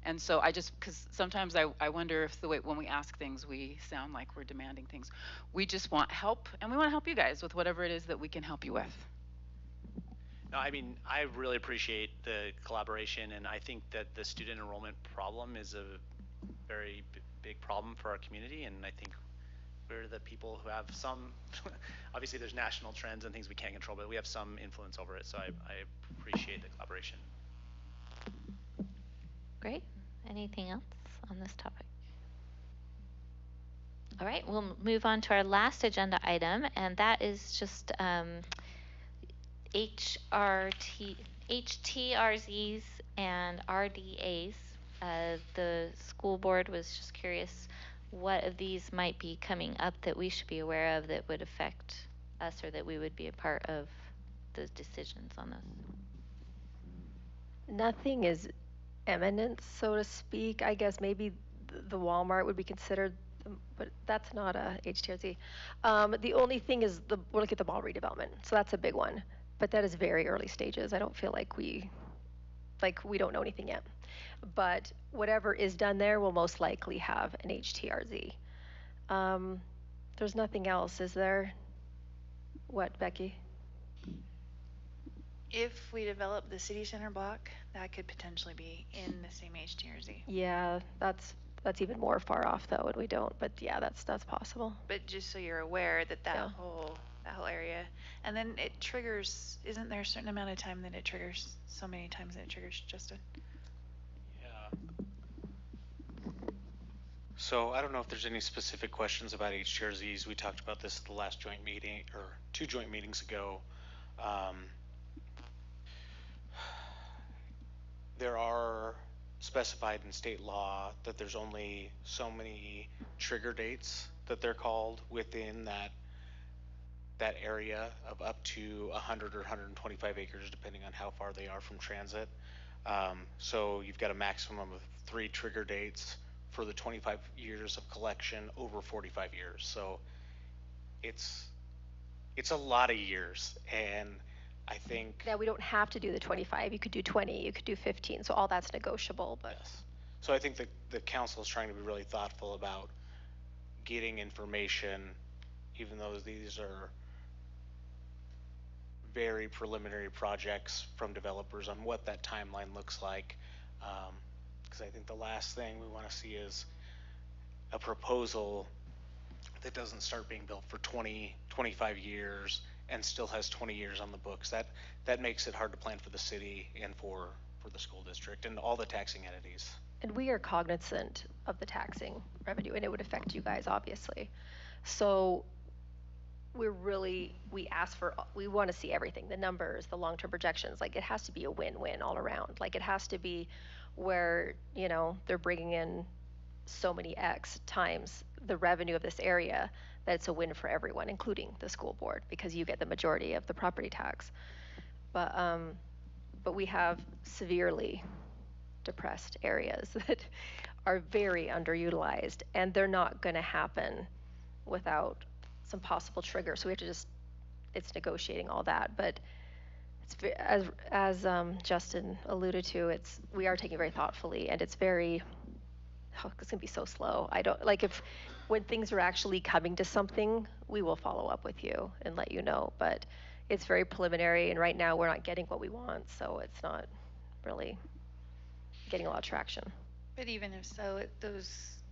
And so because sometimes I wonder if the way when we ask things, we sound like we're demanding things. We just want help, and we want to help you guys with whatever it is that we can help you with. No, I mean, I really appreciate the collaboration, and I think that the student enrollment problem is a very big problem for our community, and I think we're the people who have some, obviously there's national trends and things we can't control, but we have some influence over it, so I appreciate the collaboration. Great. Anything else on this topic? All right, we'll move on to our last agenda item, and that is just HTRZs and RDAs. The school board was just curious what of these might be coming up that we should be aware of that would affect us or that we would be a part of the decisions on those. Nothing is eminent, so to speak. I guess maybe the Walmart would be considered, but that's not a HTRZ. The only thing is we're looking at the mall redevelopment, so that's a big one. But that is very early stages. I don't feel like we don't know anything yet. But whatever is done there will most likely have an HTRZ. There's nothing else, is there? What, Becky? If we develop the city center block, that could potentially be in the same HTRZ. Yeah, that's even more far off though, and we don't. But yeah, that's possible. But just so you're aware that whole area, and then it triggers. Isn't there a certain amount of time that it triggers? So many times that it triggers, Justin. Yeah. So I don't know if there's any specific questions about HTRZs. We talked about this at the last joint meeting or 2 joint meetings ago. There are specified in state law that there's only so many trigger dates that they're called within that area of up to 100 or 125 acres, depending on how far they are from transit. So you've got a maximum of 3 trigger dates for the 25 years of collection over 45 years. So it's a lot of years, and I think. Yeah, we don't have to do the 25. You could do 20, you could do 15. So all that's negotiable. But yes. So I think that the council is trying to be really thoughtful about getting information, even though these are very preliminary projects from developers on what that timeline looks like. Because I think the last thing we want to see is a proposal that doesn't start being built for 20, 25 years and still has 20 years on the books. That makes it hard to plan for the city and for the school district and all the taxing entities. And we are cognizant of the taxing revenue, and it would affect you guys, obviously. So we want to see everything, the numbers, the long-term projections. Like, it has to be a win-win all around. Like, it has to be where, they're bringing in so many X times the revenue of this area that it's a win for everyone, including the school board, because you get the majority of the property tax. But we have severely depressed areas that are very underutilized, and they're not going to happen without some possible trigger. So we have to it's negotiating all that. But it's as Justin alluded to, we are taking it very thoughtfully, and it's very oh, it's gonna be so slow. I don't, like, if, when things are actually coming to something, we will follow up with you and let you know, but it's very preliminary, and right now, we're not getting what we want, so it's not really getting a lot of traction. But even if so,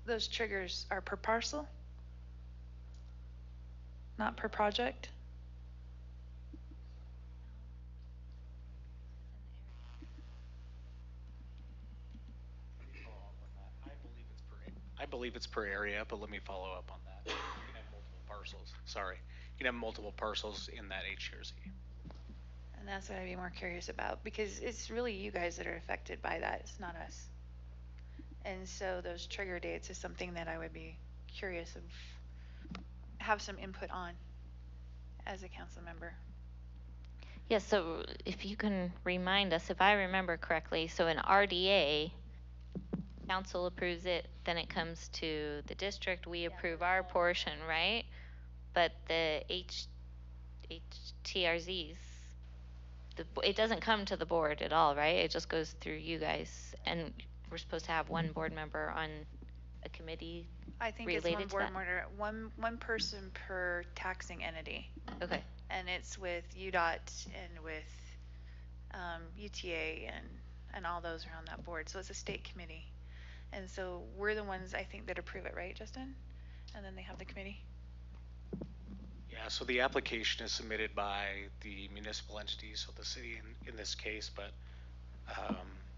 those triggers are per parcel? Not per project? I believe it's per area, but let me follow up on that. You can have multiple parcels. Sorry. You can have multiple parcels in that HRZ. And that's what I'd be more curious about, because it's really you guys that are affected by that. It's not us. And so those trigger dates is something that I would be curious of, have some input on as a council member. Yeah, so if you can remind us, if I remember correctly, so an RDA, council approves it, then it comes to the district, we approve our portion, right? But the HTRZs, it doesn't come to the board at all, right? It just goes through you guys, and we're supposed to have one board member on a committee I think related it's one to board that? member, one person per taxing entity. Okay. And it's with UDOT and with UTA and all those are on that board. So it's a state committee. And so we're the ones, I think, that approve it, right, Justin? And then they have the committee? Yeah, so the application is submitted by the municipal entity, so the city in this case, but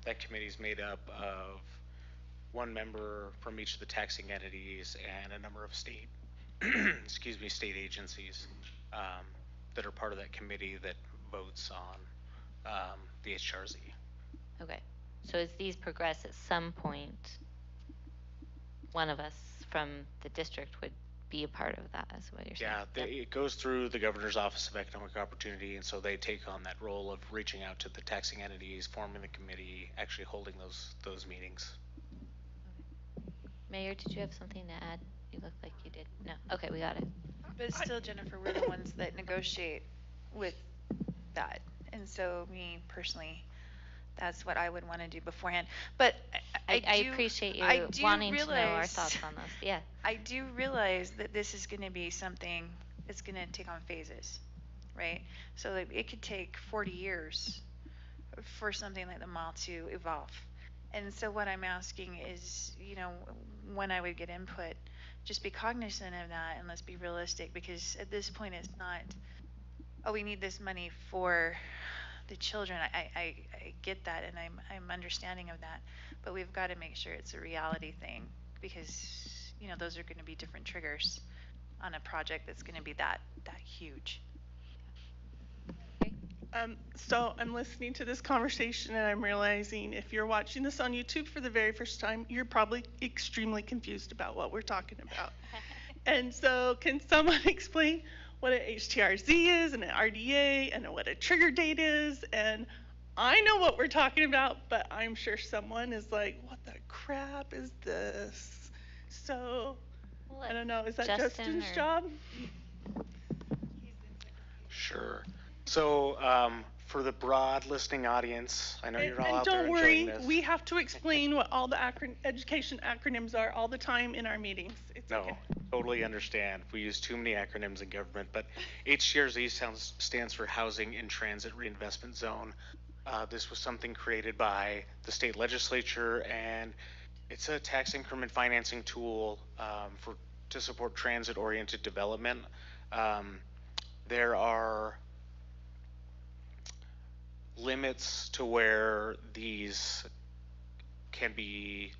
that committee is made up of one member from each of the taxing entities and a number of state, excuse me, state agencies that are part of that committee that votes on the HRZ. Okay. So as these progress, at some point, one of us from the district would be a part of that, is what you're saying? Yeah, it goes through the Governor's Office of Economic Opportunity, and so they take on that role of reaching out to the taxing entities, forming the committee, actually holding those meetings. Mayor, did you have something to add? You look like you did. No. Okay, we got it. But still, Jennifer, we're the ones that negotiate with that. And so me personally, that's what I would want to do beforehand. But I appreciate you wanting to know our thoughts on this. Yeah. I do realize that this is going to be something that's going to take on phases, right? So like, it could take 40 years for something like the mall to evolve. And so what I'm asking is, you know, when I would get input, just be cognizant of that and let's be realistic, because at this point it's not, oh, we need this money for the children. I get that, and I'm understanding of that, but we've got to make sure it's a reality thing, because you know those are going to be different triggers on a project that's going to be that huge. So I'm listening to this conversation and I'm realizing if you're watching this on YouTube for the very first time, you're probably extremely confused about what we're talking about. And so can someone explain what an HTRZ is and an RDA and what a trigger date is? And I know what we're talking about, but I'm sure someone is like, what the crap is this? So I don't know, is that Justin's job? Sure. So for the broad listening audience, I know you're all out there enjoying this. And don't worry, we have to explain what all the education acronyms are all the time in our meetings. It's no, okay. Totally understand. We use too many acronyms in government, but HTRZ stands for Housing in Transit Reinvestment Zone. This was something created by the state legislature, and it's a tax increment financing tool to support transit-oriented development. There are limits to where these can be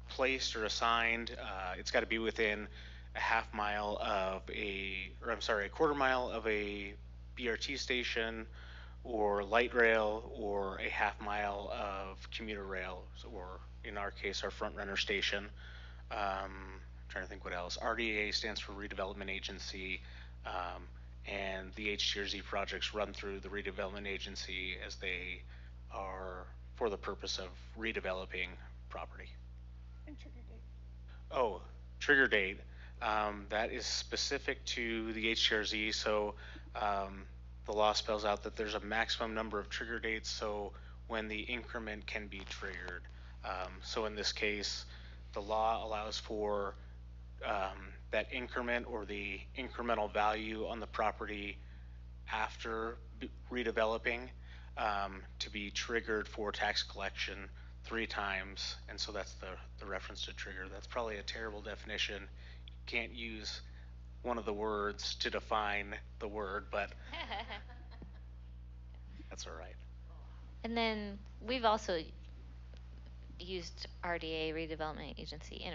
placed or assigned. It's got to be within a quarter mile of a BRT station or light rail, or a half mile of commuter rail, or in our case, our front runner station. Trying to think what else. RDA stands for Redevelopment Agency, and the HTRZ projects run through the redevelopment agency as they are for the purpose of redeveloping property. And trigger date. Oh, trigger date. That is specific to the HTRZ. So the law spells out that there's a maximum number of trigger dates. So when the increment can be triggered, So in this case, the law allows for that increment or the incremental value on the property after redeveloping to be triggered for tax collection 3 times. And so that's the reference to trigger. That's probably a terrible definition. Can't use one of the words to define the word, but that's all right. And then we've also used RDA, redevelopment agency, in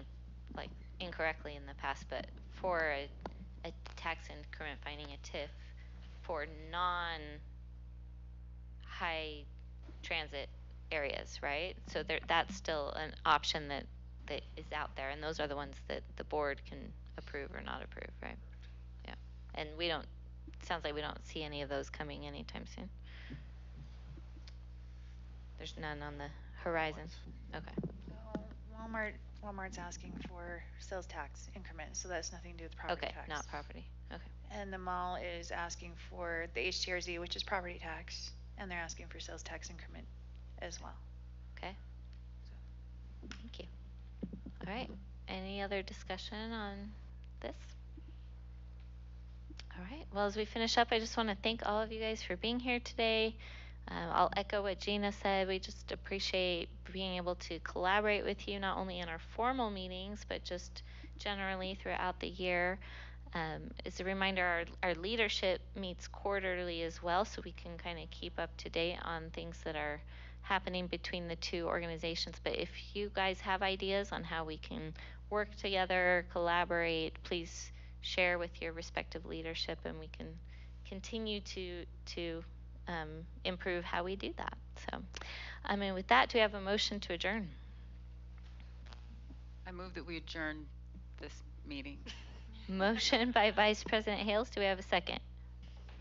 like incorrectly in the past, but for a tax increment finding a TIF for non-high transit areas, right? So that's still an option that is out there, and those are the ones that the board can approve or not approve, right? Yeah. And sounds like we don't see any of those coming anytime soon. There's none on the horizon. Okay. So Walmart's asking for sales tax increment, so that's nothing to do with property Okay, tax. not property. Okay. And the mall is asking for the HTRZ, which is property tax, and they're asking for sales tax increment as well. Okay. Thank you. All right. Any other discussion on this? All right. Well, as we finish up, I just want to thank all of you guys for being here today. I'll echo what Gina said. We just appreciate being able to collaborate with you, not only in our formal meetings, but just generally throughout the year. As a reminder, our leadership meets quarterly as well, so we can kind of keep up to date on things that are happening between the two organizations. But if you guys have ideas on how we can work together, collaborate, please share with your respective leadership, and we can continue to improve how we do that. So, with that, do we have a motion to adjourn? I move that we adjourn this meeting. Motion by Vice President Hales. Do we have a second?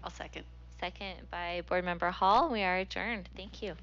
I'll second. Second by Board Member Hall. We are adjourned. Thank you.